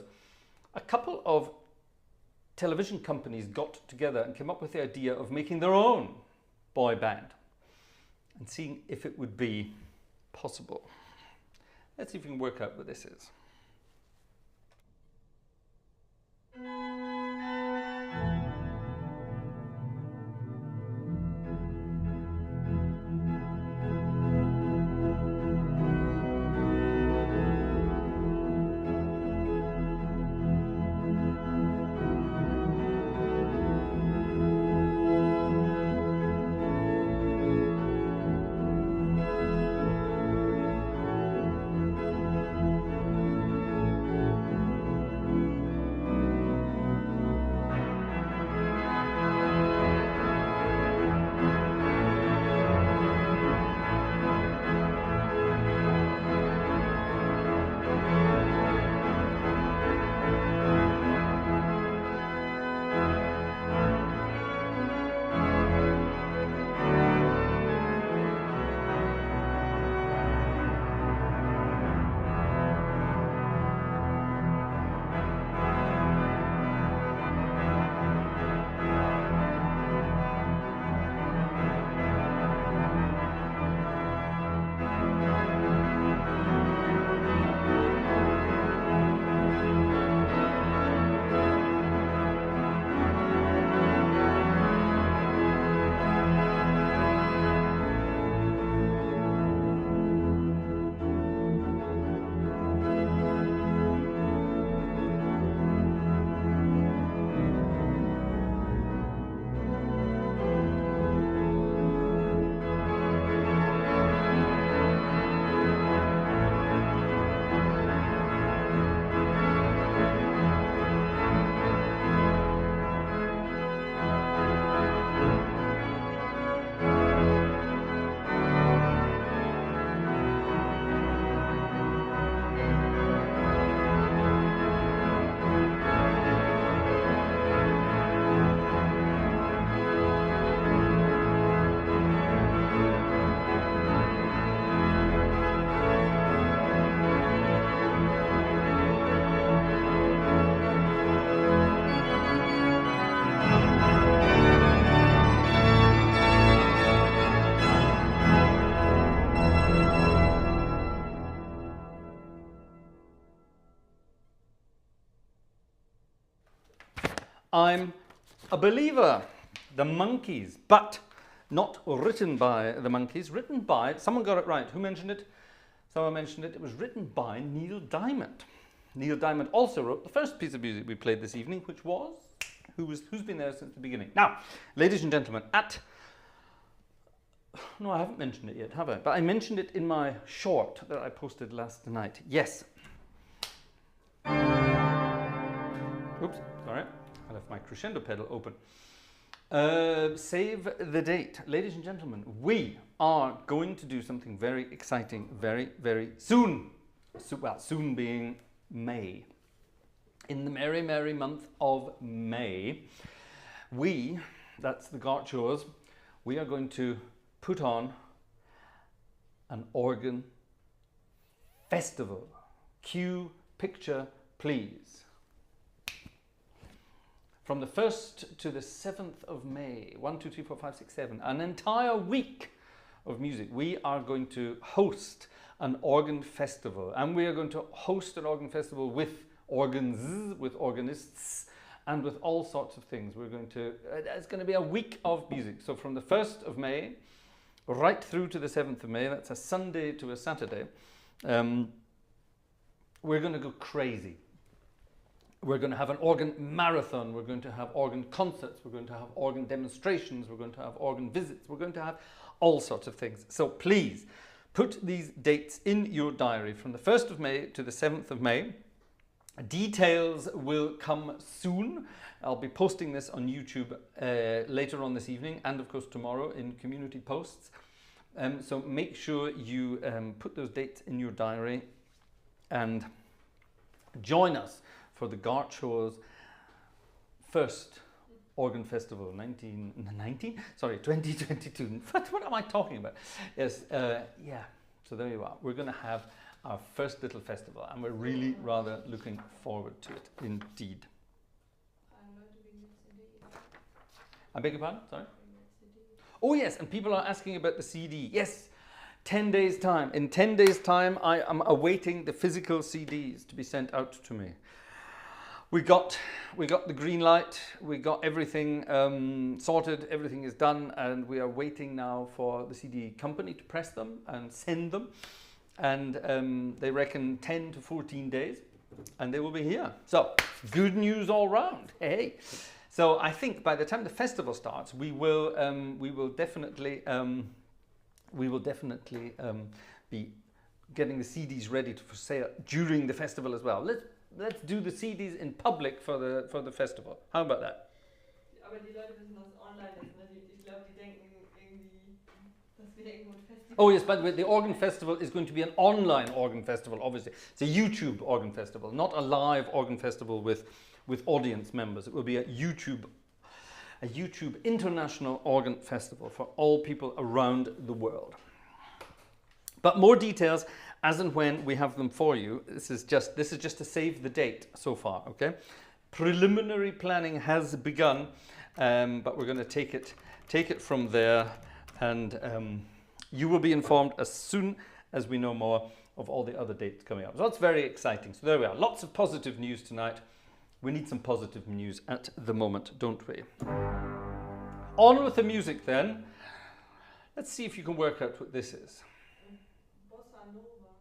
a couple of television companies got together and came up with the idea of making their own boy band and seeing if it would be possible. Let's see if we can work out what this is. I'm a believer. The Monkees, but not written by the Monkees, written by, someone got it right. Who mentioned it? Someone mentioned it. It was written by Neil Diamond. Neil Diamond also wrote the first piece of music we played this evening, which was, who's been there since the beginning. Now, ladies and gentlemen, no, I haven't mentioned it yet, have I? But I mentioned it in my short that I posted last night. Yes. Oops, sorry. I left my crescendo pedal open. Save the date. Ladies and gentlemen, we are going to do something very exciting very, very soon. Well, soon being May. In the merry, merry month of May, that's the Gartshores, we are going to put on an organ festival. Cue picture, please. From the 1st to the 7th of May, 1, 2, 3, 4, 5, 6, 7, an entire week of music. We are going to host an organ festival, and we are going to host an organ festival with organs, with organists, and with all sorts of things. It's going to be a week of music. So from the 1st of May, right through to the 7th of May, that's a Sunday to a Saturday, we're going to go crazy. We're going to have an organ marathon, we're going to have organ concerts, we're going to have organ demonstrations, we're going to have organ visits, we're going to have all sorts of things. So please put these dates in your diary from the 1st of May to the 7th of May. Details will come soon. I'll be posting this on YouTube later on this evening and of course tomorrow in community posts. So make sure you put those dates in your diary and join us for the Gartshores first Organ Festival 2022. What am I talking about? Yes, yeah, so there you are. We're going to have our first little festival and we're really rather looking forward to it indeed. I beg your pardon? Sorry? Oh yes, and people are asking about the CD. Yes, 10 days time. In 10 days time, I am awaiting the physical CDs to be sent out to me. We got the green light. We got everything sorted. Everything is done, and we are waiting now for the CD company to press them and send them. And they reckon 10 to 14 days, and they will be here. So good news all round. Hey. So I think by the time the festival starts, we will definitely be getting the CDs ready for sale during the festival as well. Let's do the CDs in public for the festival. How about that? Aber die Leute wissen, dass es online ist. Ne? Ich glaube, die denken irgendwie, dass wir irgendwo ein Festival. Oh yes, by the way, the organ festival is going to be an online organ festival. Obviously, it's a YouTube organ festival, not a live organ festival with audience members. It will be a YouTube international organ festival for all people around the world. But more details as and when we have them for you. This is just to save the date so far, okay? Preliminary planning has begun, but we're going to take it from there, and you will be informed as soon as we know more of all the other dates coming up. So that's very exciting. So there we are. Lots of positive news tonight. We need some positive news at the moment, don't we? On with the music then. Let's see if you can work out what this is. Bossa Nova.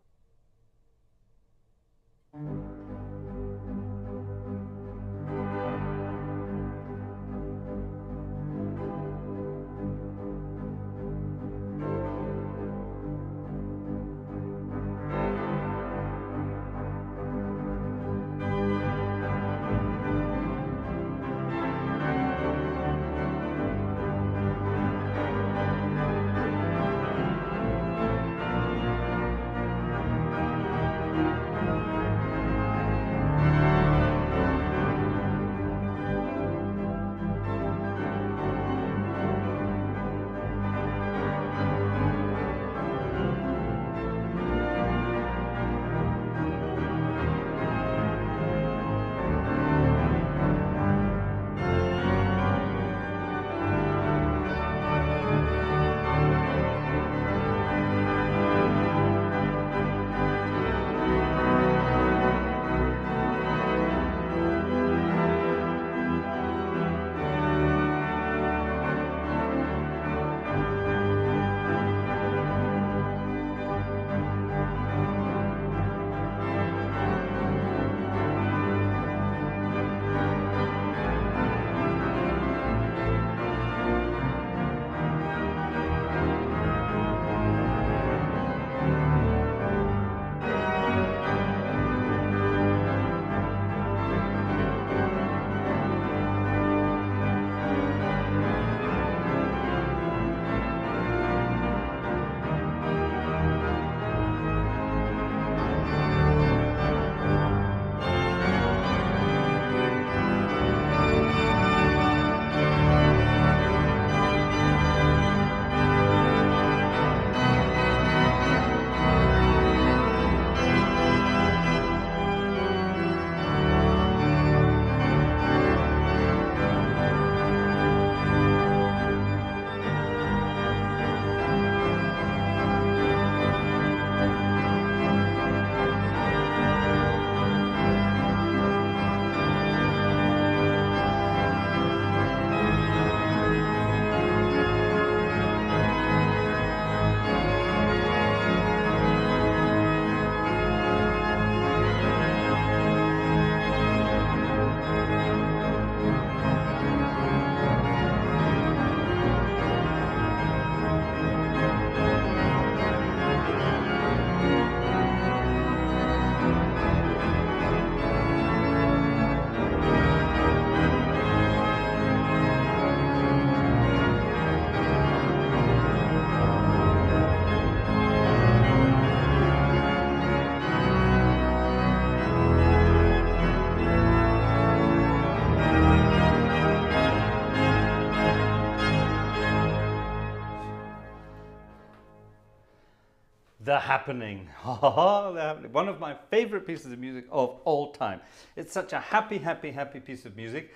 The Happening. The Happening. One of my favorite pieces of music of all time. It's such a happy, happy, happy piece of music.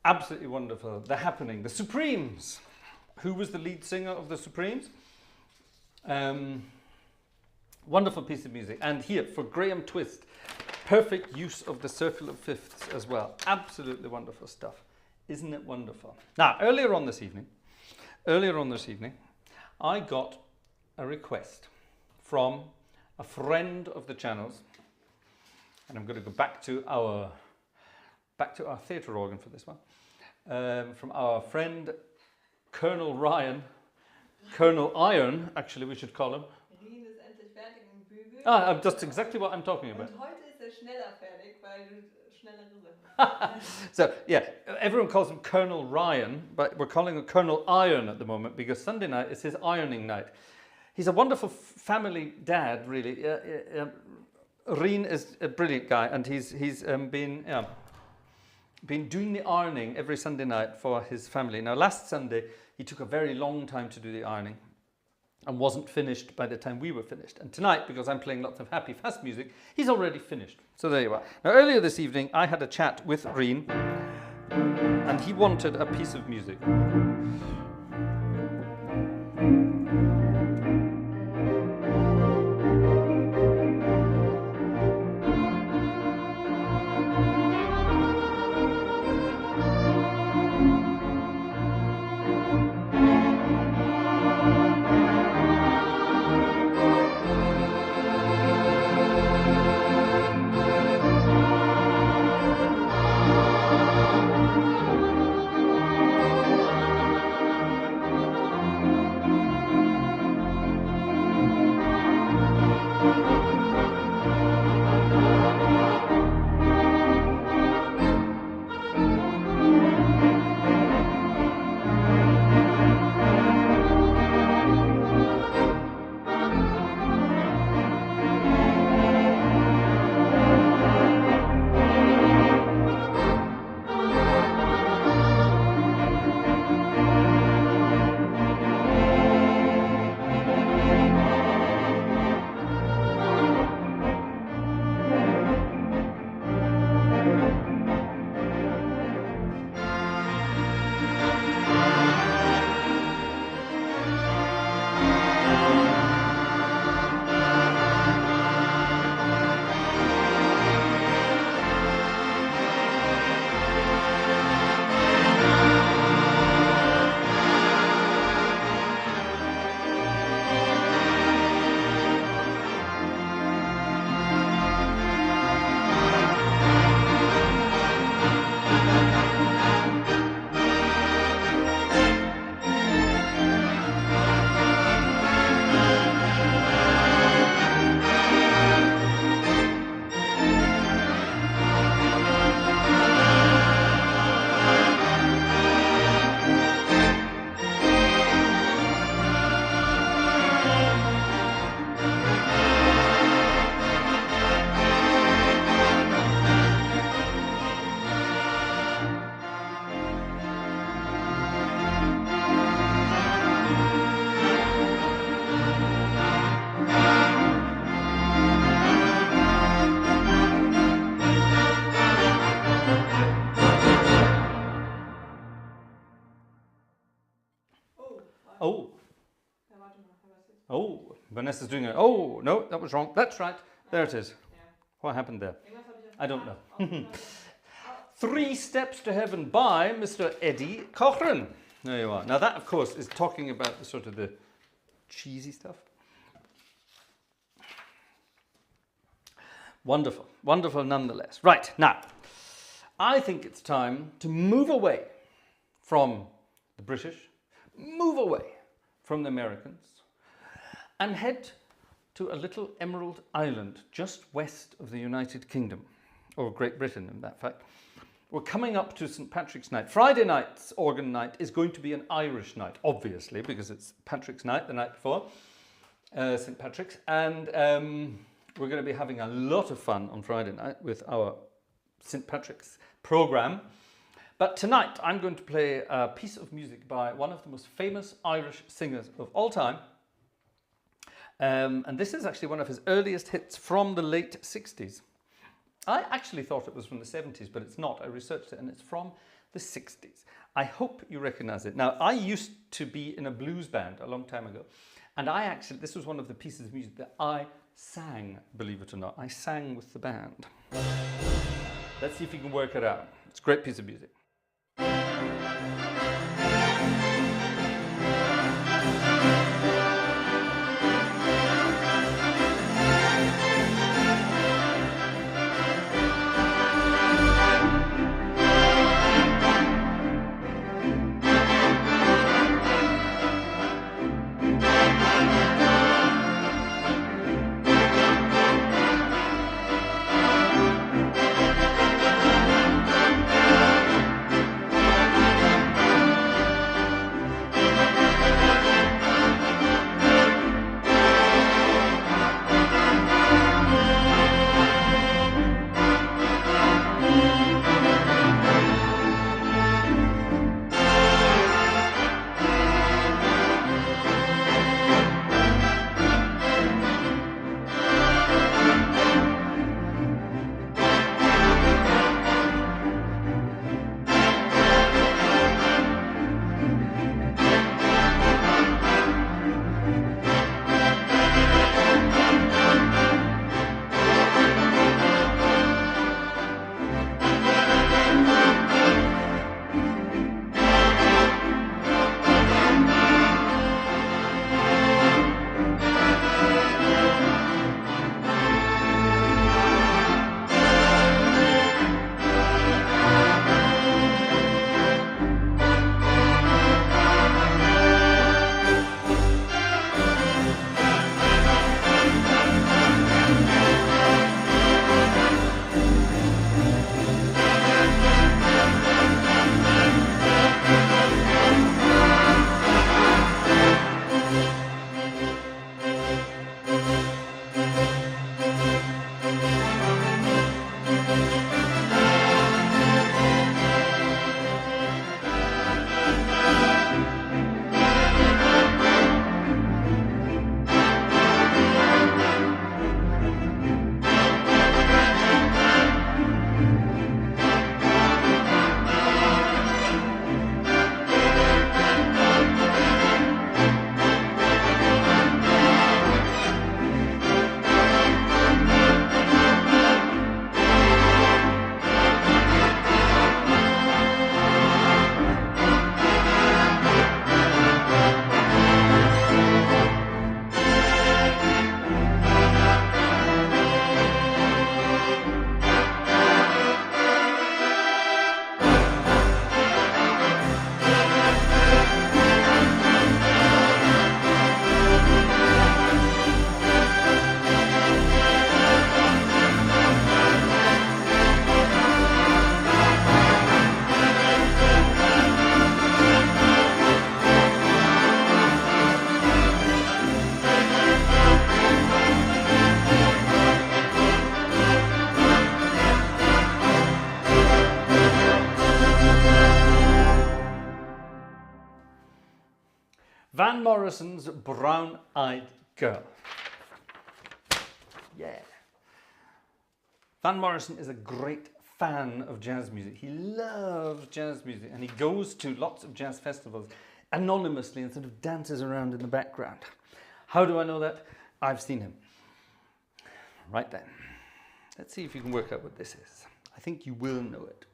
Absolutely wonderful. The Happening. The Supremes. Who was the lead singer of the Supremes? Wonderful piece of music. And here for Graham Twist, perfect use of the circle of fifths as well. Absolutely wonderful stuff. Isn't it wonderful? Now, earlier on this evening, I got a request from a friend of the channel's, and I'm going to go back to our theatre organ for this one, from our friend Colonel Ryan, Colonel Iron, actually we should call him. Rien ist endlich fertig im Bügel. That's exactly what I'm talking about. Und heute ist er schneller fertig, weil du schnellere Sachen. So yeah, everyone calls him Colonel Ryan, but we're calling him Colonel Iron at the moment because Sunday night is his ironing night. He's a wonderful family dad, really. Rien is a brilliant guy, and he's been doing the ironing every Sunday night for his family. Now, last Sunday, he took a very long time to do the ironing and wasn't finished by the time we were finished. And tonight, because I'm playing lots of happy, fast music, he's already finished. So there you are. Now, earlier this evening, I had a chat with Rien, and he wanted a piece of music. Oh, Vanessa's doing it. Oh, no, that was wrong. That's right. There it is. What happened there? I don't know. 3 Steps to Heaven by Mr. Eddie Cochran. There you are. Now that, of course, is talking about the sort of the cheesy stuff. Wonderful. Wonderful nonetheless. Right, now, I think it's time to move away from the British, move away from the Americans, and head to a little emerald island just west of the United Kingdom, or Great Britain in that fact. We're coming up to St. Patrick's Night. Friday night's organ night is going to be an Irish night, obviously, because it's Patrick's Night, the night before St. Patrick's. And we're going to be having a lot of fun on Friday night with our St. Patrick's programme. But tonight I'm going to play a piece of music by one of the most famous Irish singers of all time, And this is actually one of his earliest hits from the late 60s. I actually thought it was from the 70s, but it's not. I researched it and it's from the 60s. I hope you recognize it. Now, I used to be in a blues band a long time ago. And this was one of the pieces of music that I sang, believe it or not. I sang with the band. Let's see if you can work it out. It's a great piece of music. Van Morrison's Brown-Eyed Girl. Yeah. Van Morrison is a great fan of jazz music. He loves jazz music and he goes to lots of jazz festivals anonymously and sort of dances around in the background. How do I know that? I've seen him. Right then. Let's see if you can work out what this is. I think you will know it.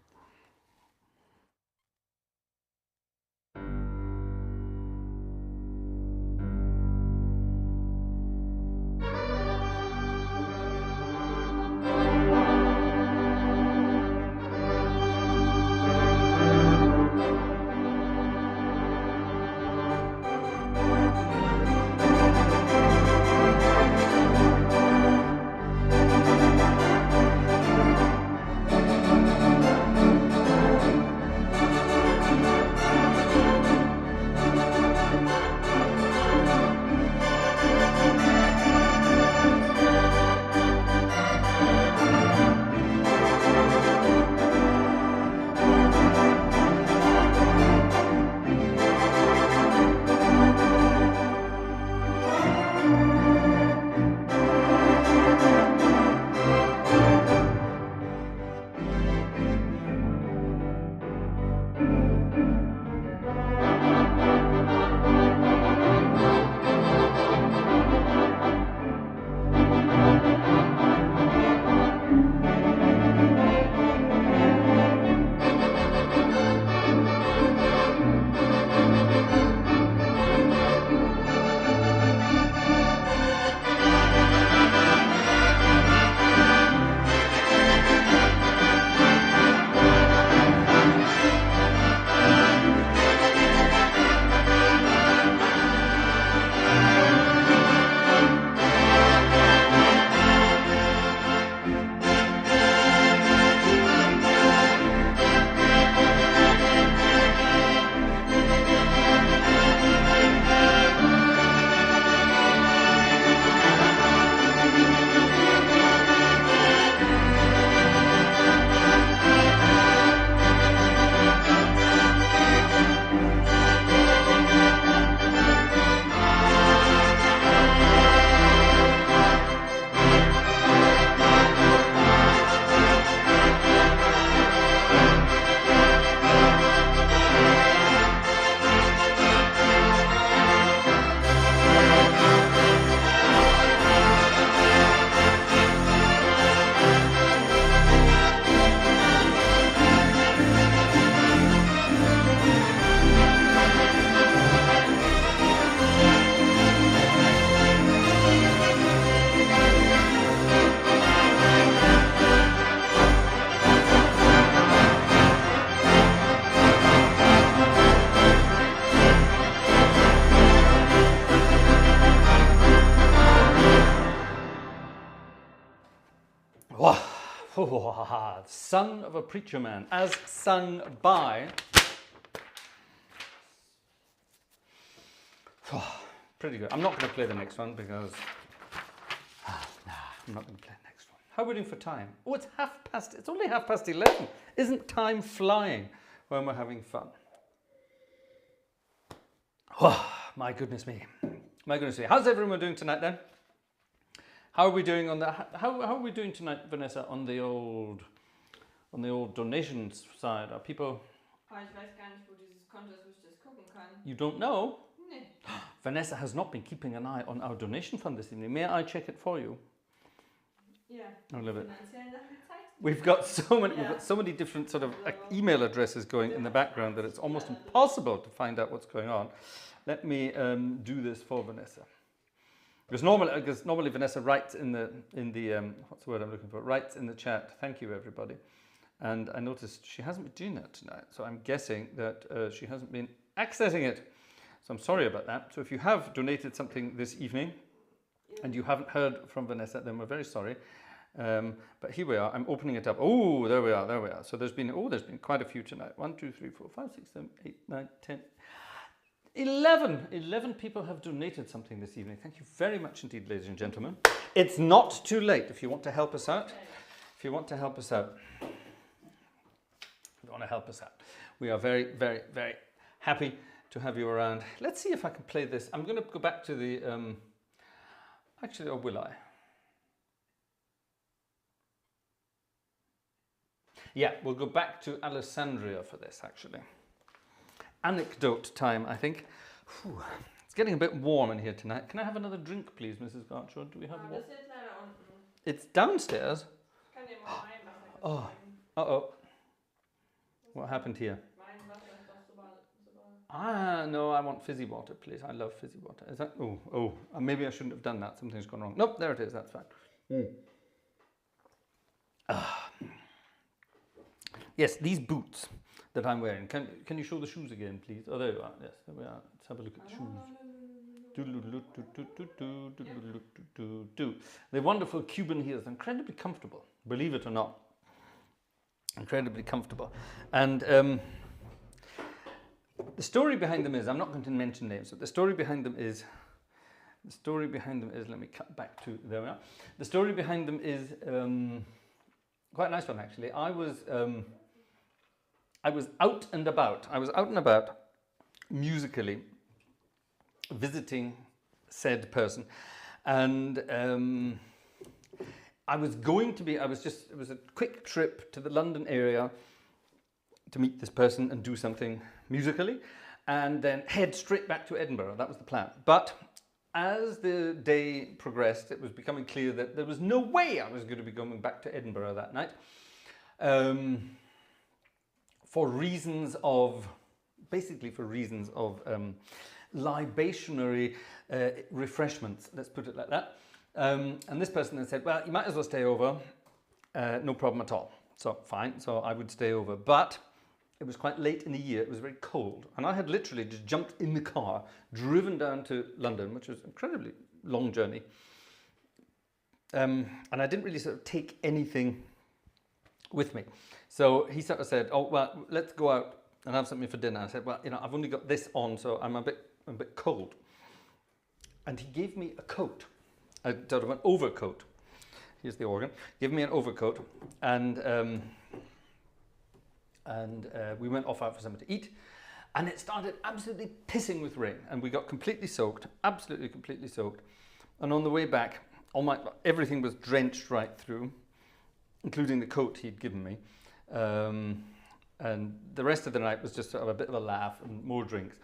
Oh, Son of a Preacher Man, as sung by... Pretty good. I'm not going to play the next one because... I'm not going to play the next one. How are we doing for time? Oh, it's only 11:30. Isn't time flying when we're having fun? Oh, my goodness me. My goodness me. How's everyone doing tonight then? How are we doing on the... How are we doing tonight, Vanessa, on the old donations side? Are people... Oh, ich weiß gar nicht, wo dieses Konto ist, wo ich das gucken kann. You don't know? Nee. Vanessa has not been keeping an eye on our donation fund this evening. May I check it for you? Yeah. I love it. Finanziellen Sachen gezeigt. We've got so many different sort of email addresses going in the background that it's almost impossible to find out what's going on. Let me do this for Vanessa. Because normally Vanessa writes in the what's the word I'm looking for? Writes in the chat. Thank you, everybody. And I noticed she hasn't been doing that tonight, so I'm guessing that she hasn't been accessing it. So I'm sorry about that. So if you have donated something this evening and you haven't heard from Vanessa, then we're very sorry. But here we are. I'm opening it up. Oh, there we are. There we are. So there's been quite a few tonight. 1, 2, 3, 4, 5, 6, 7, 8, 9, 10. 11 people have donated something this evening. Thank you very much indeed, ladies and gentlemen. It's not too late if you want to help us out. If you want to help us out. We are very, very, very happy to have you around. Let's see if I can play this. I'm going to go back to the... actually, or will I? Yeah, we'll go back to Alessandria for this, actually. Anecdote time, I think. Whew. It's getting a bit warm in here tonight. Can I have another drink, please, Mrs. Gartshore? Do we have one? Das ist jetzt leider unten. It's downstairs. Ich kann dir mal mein Wasser Oh, zeigen. What happened here? Mein Wasser ist doch super. Ah, no, I want fizzy water, please. I love fizzy water. Is that? Oh, maybe I shouldn't have done that. Something's gone wrong. Nope, there it is. That's fine. Yes, these boots that I'm wearing. Can you show the shoes again, please? Oh, there you are. Yes, there we are. Let's have a look at the shoes. They're wonderful Cuban heels. Incredibly comfortable, believe it or not. Incredibly comfortable. And the story behind them is, I'm not going to mention names, but the story behind them is, let me cut back to, there we are. The story behind them is quite a nice one, actually. I was out and about musically visiting said person, and it was a quick trip to the London area to meet this person and do something musically, and then head straight back to Edinburgh. That was the plan. But as the day progressed, it was becoming clear that there was no way I was going to be going back to Edinburgh that night. For reasons of libationary refreshments, let's put it like that. And this person then said, well, you might as well stay over, no problem at all. So fine, so I would stay over. But it was quite late in the year, it was very cold. And I had literally just jumped in the car, driven down to London, which was an incredibly long journey. And I didn't really sort of take anything with me. So he sort of said, oh, well, let's go out and have something for dinner. I said, well, I've only got this on, so I'm a bit cold. And he gave me a coat, a sort of an overcoat. Here's the organ. Give me an overcoat, and we went off out for something to eat, and it started absolutely pissing with rain, and we got completely soaked, absolutely completely soaked. And on the way back, everything was drenched right through, including the coat he'd given me. And the rest of the night was just sort of a bit of a laugh and more drinks.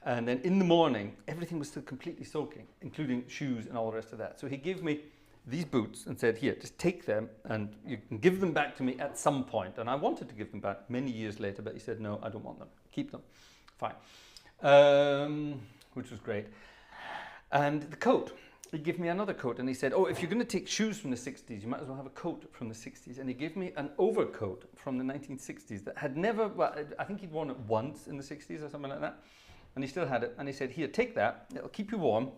And then in the morning, everything was still completely soaking, including shoes and all the rest of that. So he gave me these boots and said, here, just take them and you can give them back to me at some point. And I wanted to give them back many years later, but he said, no, I don't want them. Keep them. Fine. Which was great. And the coat. He gave me another coat and he said, oh, if you're going to take shoes from the 60s, you might as well have a coat from the 60s. And he gave me an overcoat from the 1960s that had never, well, I think he'd worn it once in the 60s or something like that. And he still had it. And he said, here, take that. It'll keep you warm.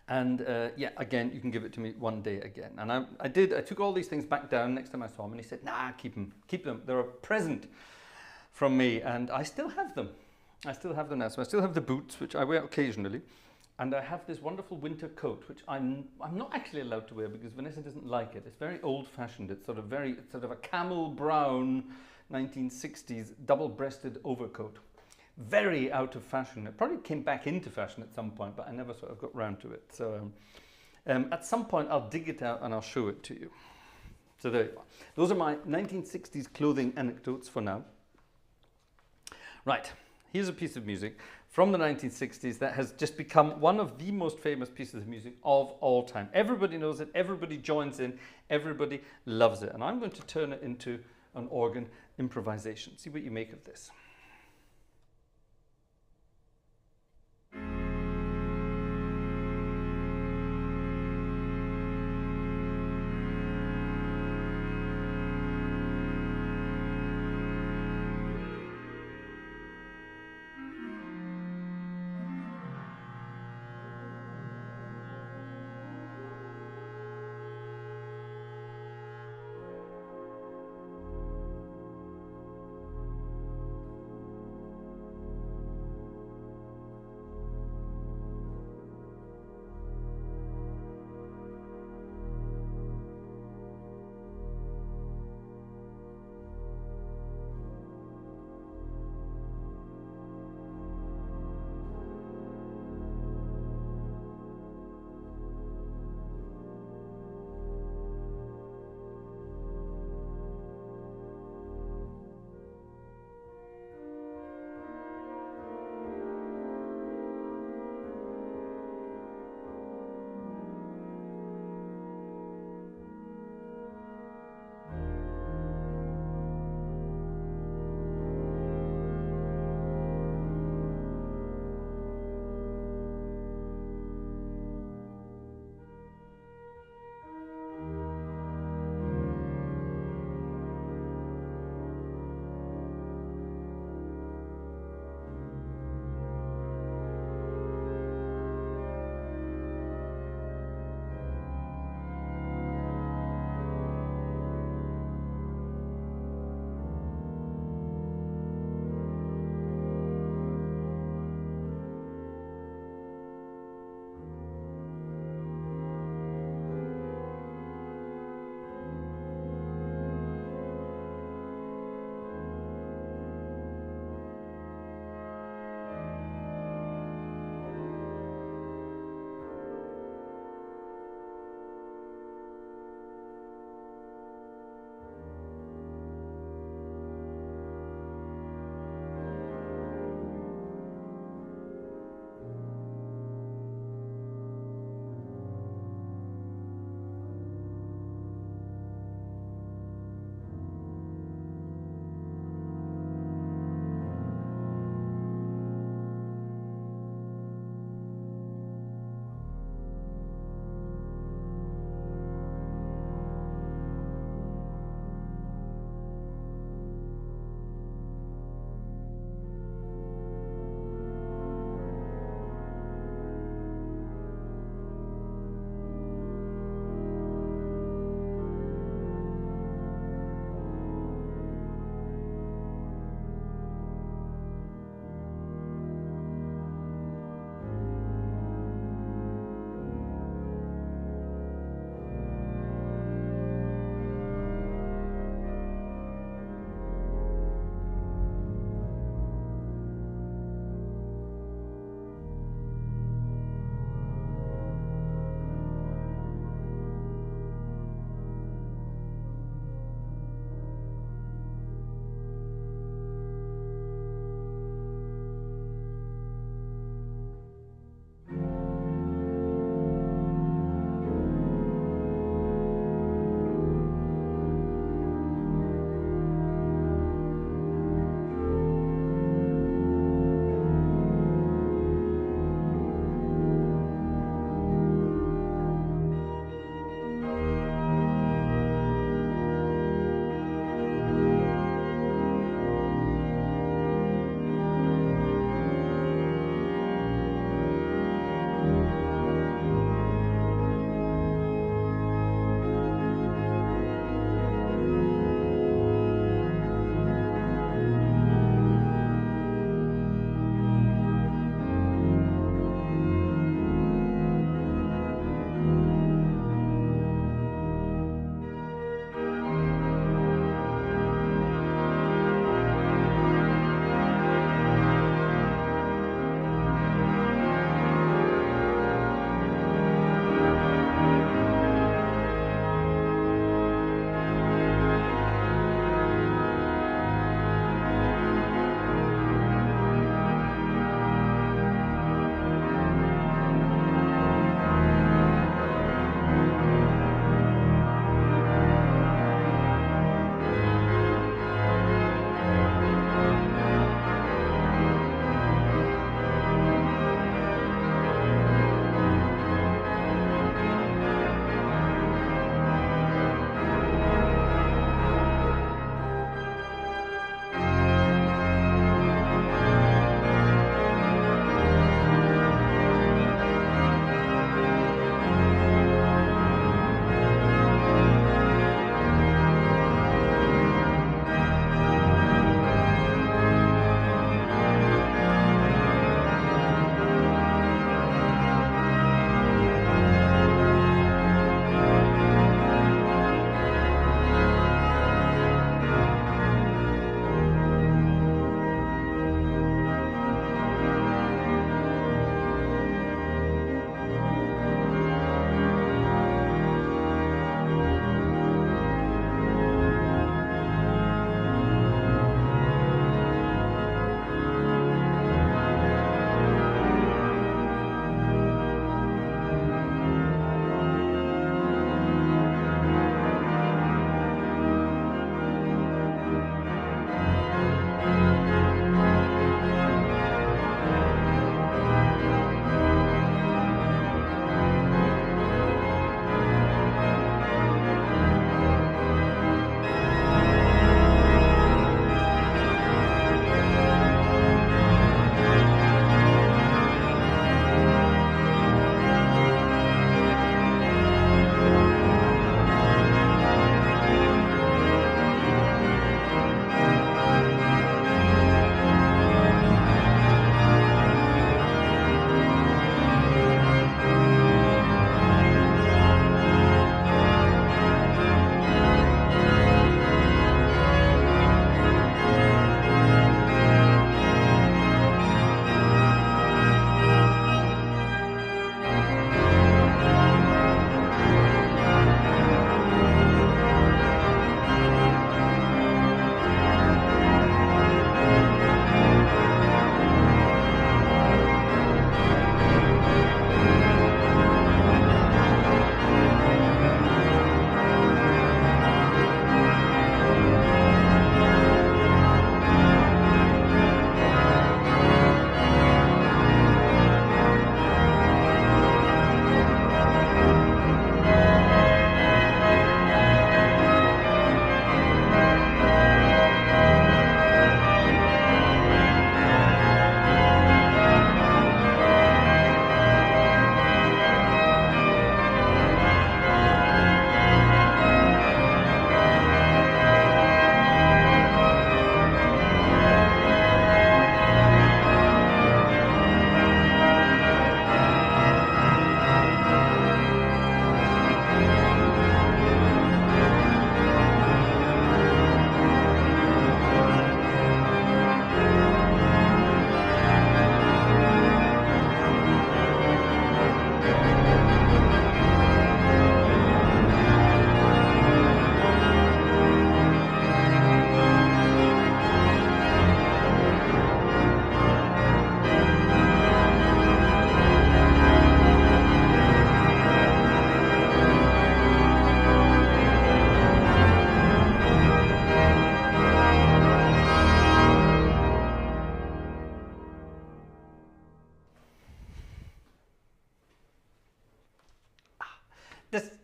And yeah, again, you can give it to me one day again. And I took all these things back down next time I saw him, and he said, nah, keep them. They're a present from me, and I still have them. I still have them now. So I still have the boots, which I wear occasionally, and I have this wonderful winter coat, which I'm not actually allowed to wear because Vanessa doesn't like it. It's very old-fashioned. It's sort of a camel brown 1960s double-breasted overcoat. Very out of fashion. It probably came back into fashion at some point, but I never sort of got round to it. So at some point I'll dig it out and I'll show it to you. So there you are. Those are my 1960s clothing anecdotes for now. Right, here's a piece of music from the 1960s that has just become one of the most famous pieces of music of all time. Everybody knows it, everybody joins in, everybody loves it. And I'm going to turn it into an organ improvisation. See what you make of this.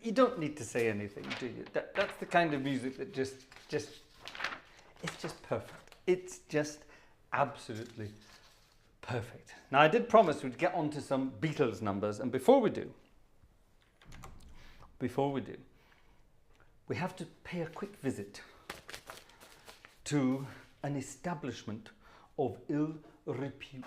you don't need to say anything, do you? That's the kind of music that it's just perfect. It's just absolutely perfect. Now, I did promise we'd get on to some Beatles numbers, and before we do, we have to pay a quick visit to an establishment of ill repute.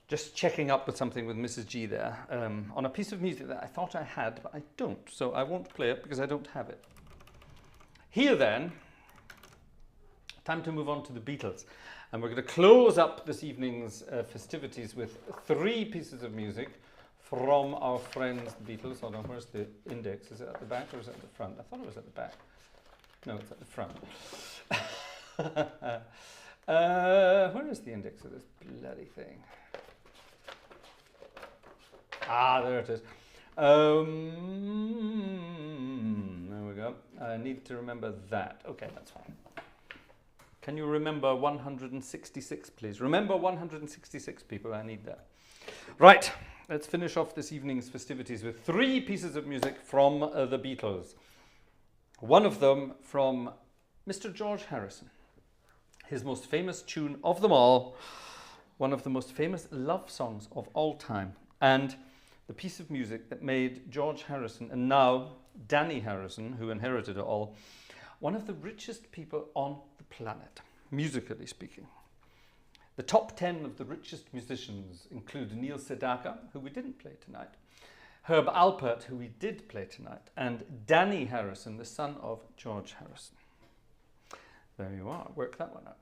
Just checking up with something with Mrs. G there, on a piece of music that I thought I had, but I don't. So I won't play it because I don't have it. Here then, time to move on to the Beatles. And we're going to close up this evening's festivities with 3 pieces of music from our friends the Beatles. Hold on, where's the index? Is it at the back or is it at the front? I thought it was at the back. No, it's at the front. Where is the index of this bloody thing? Ah, there it is. There we go. I need to remember that. Okay, that's fine. Can you remember 166, please? Remember 166, people. I need that. Right. Let's finish off this evening's festivities with 3 pieces of music from the Beatles. One of them from Mr. George Harrison. His most famous tune of them all. One of the most famous love songs of all time. And the piece of music that made George Harrison, and now Danny Harrison, who inherited it all, one of the richest people on the planet, musically speaking. The top 10 of the richest musicians include Neil Sedaka, who we didn't play tonight, Herb Alpert, who we did play tonight, and Danny Harrison, the son of George Harrison. There you are, work that one out.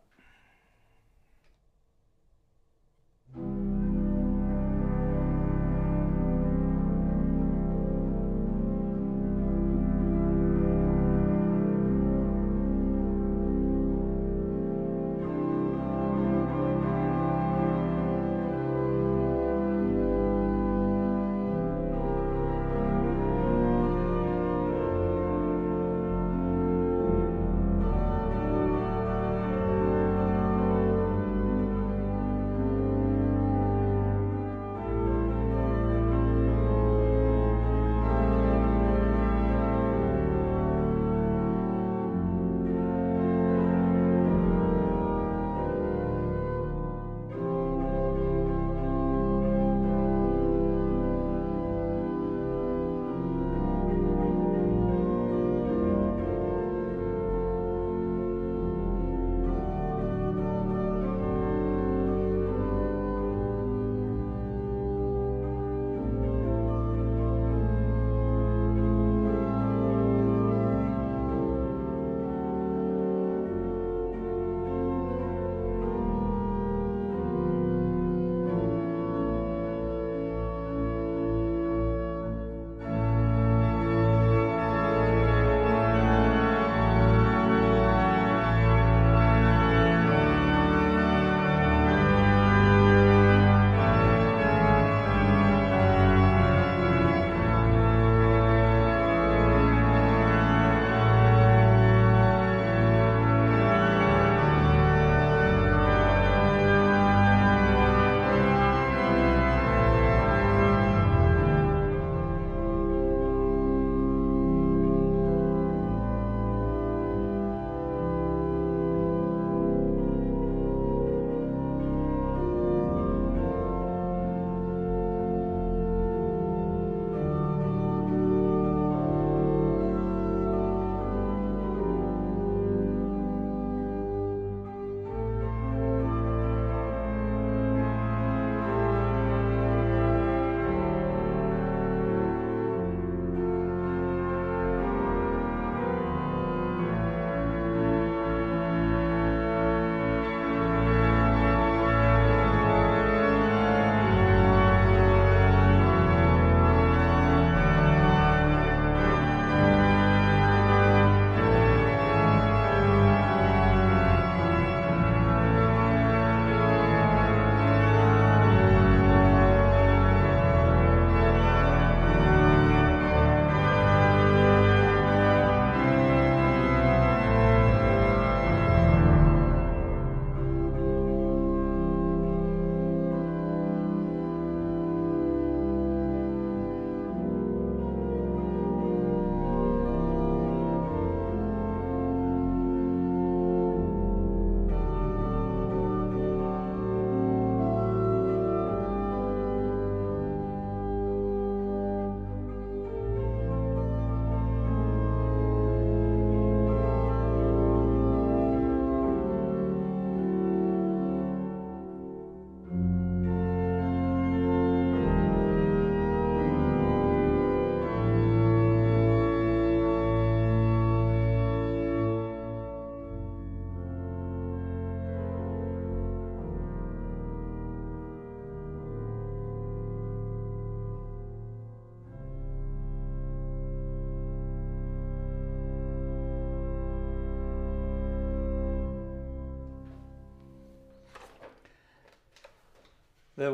the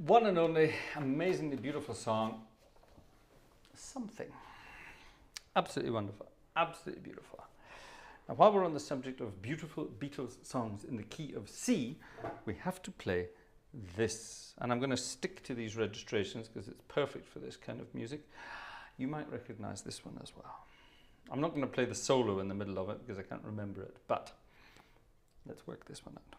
one and only amazingly beautiful song, Something. Absolutely wonderful, absolutely beautiful. Now, while we're on the subject of beautiful Beatles songs in the key of C, we have to play this. And I'm going to stick to these registrations because it's perfect for this kind of music. You might recognize this one as well. I'm not going to play the solo in the middle of it because I can't remember it, but let's work this one out.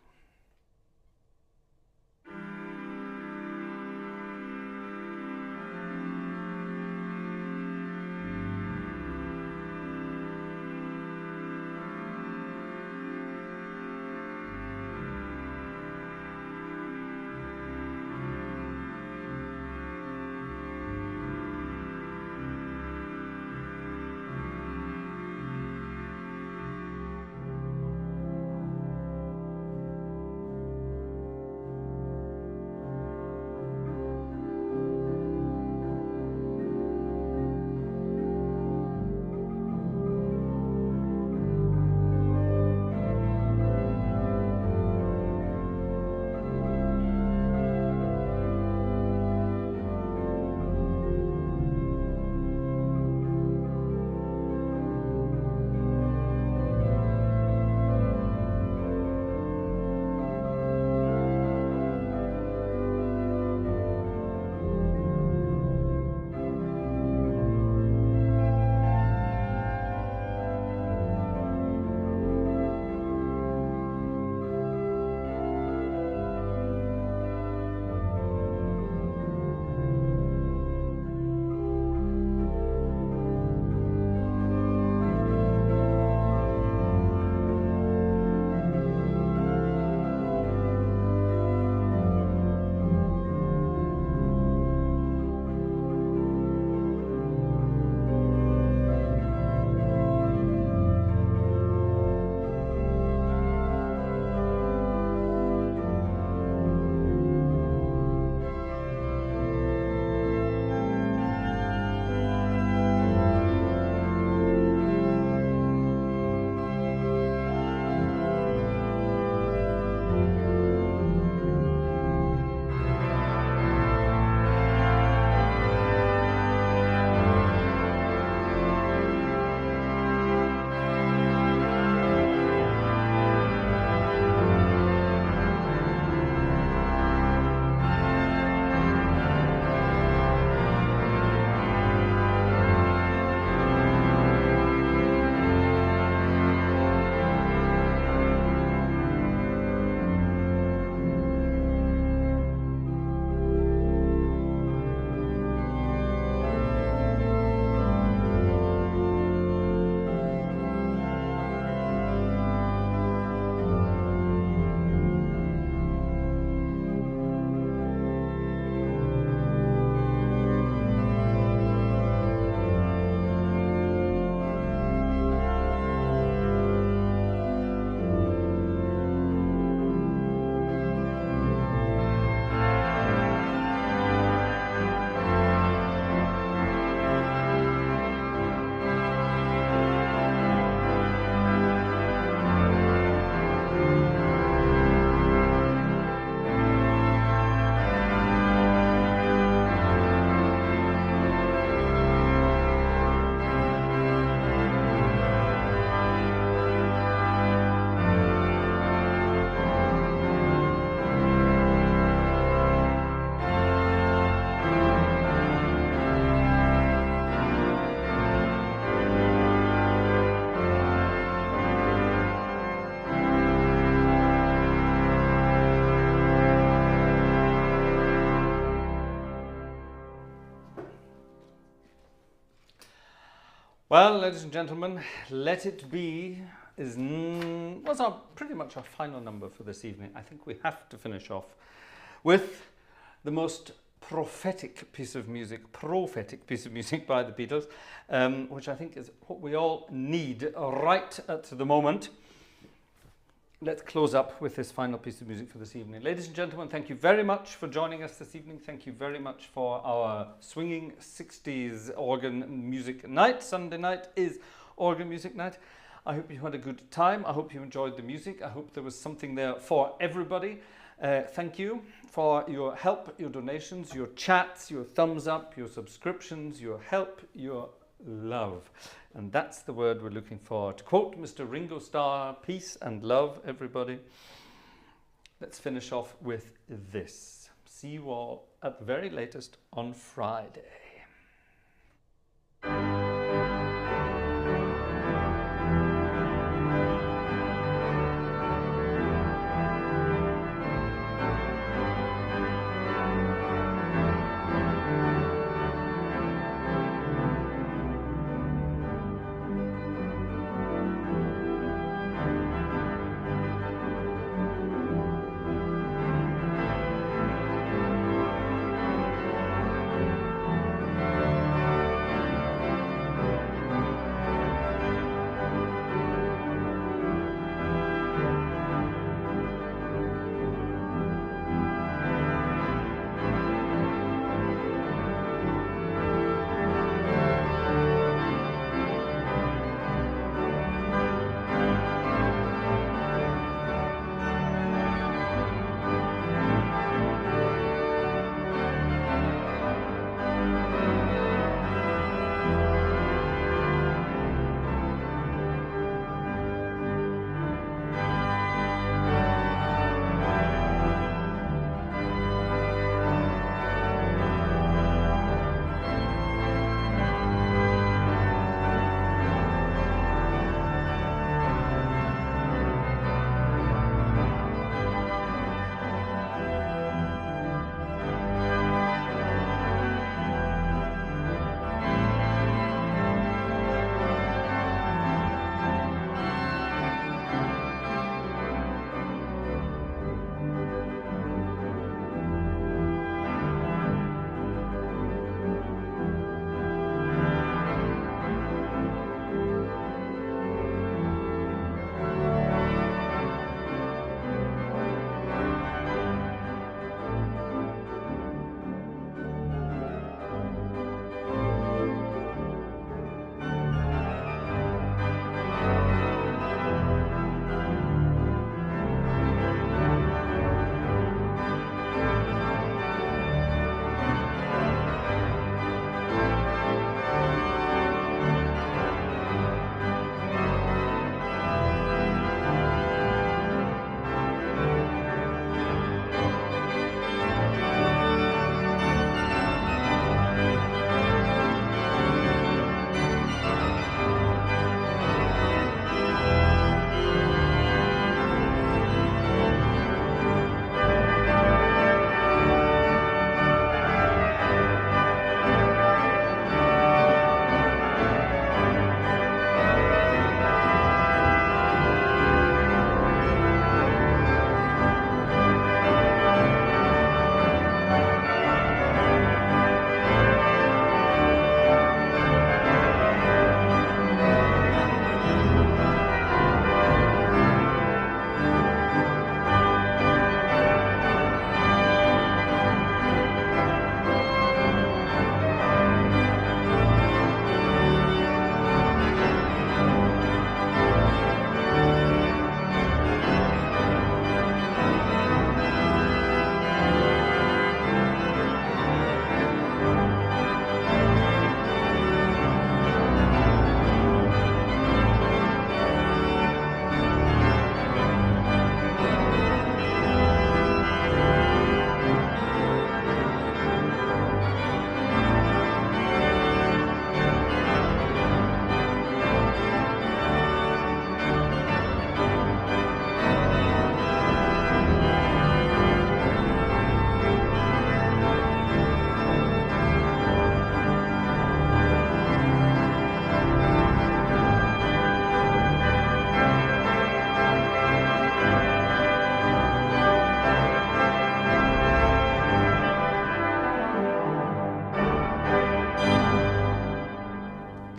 Well, ladies and gentlemen, Let It Be was pretty much our final number for this evening. I think we have to finish off with the most prophetic piece of music by the Beatles, which I think is what we all need right at the moment. Let's close up with this final piece of music for this evening. Ladies and gentlemen, thank you very much for joining us this evening. Thank you very much for our swinging 60s organ music night. Sunday night is organ music night. I hope you had a good time. I hope you enjoyed the music. I hope there was something there for everybody. Thank you for your help, your donations, your chats, your thumbs up, your subscriptions, your help, your love. And that's the word we're looking for. To quote Mr. Ringo Starr, peace and love, everybody. Let's finish off with this. See you all at the very latest on Friday.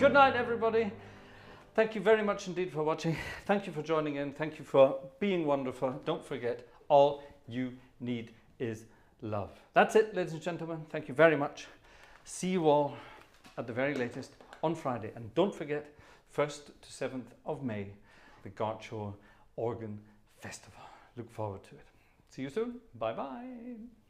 Good night, everybody. Thank you very much indeed for watching. Thank you for joining in. Thank you for being wonderful. Don't forget, all you need is love. That's it, ladies and gentlemen. Thank you very much. See you all at the very latest on Friday. And don't forget, 1st to 7th of May, the Gartshore Organ Festival. Look forward to it. See you soon. Bye bye.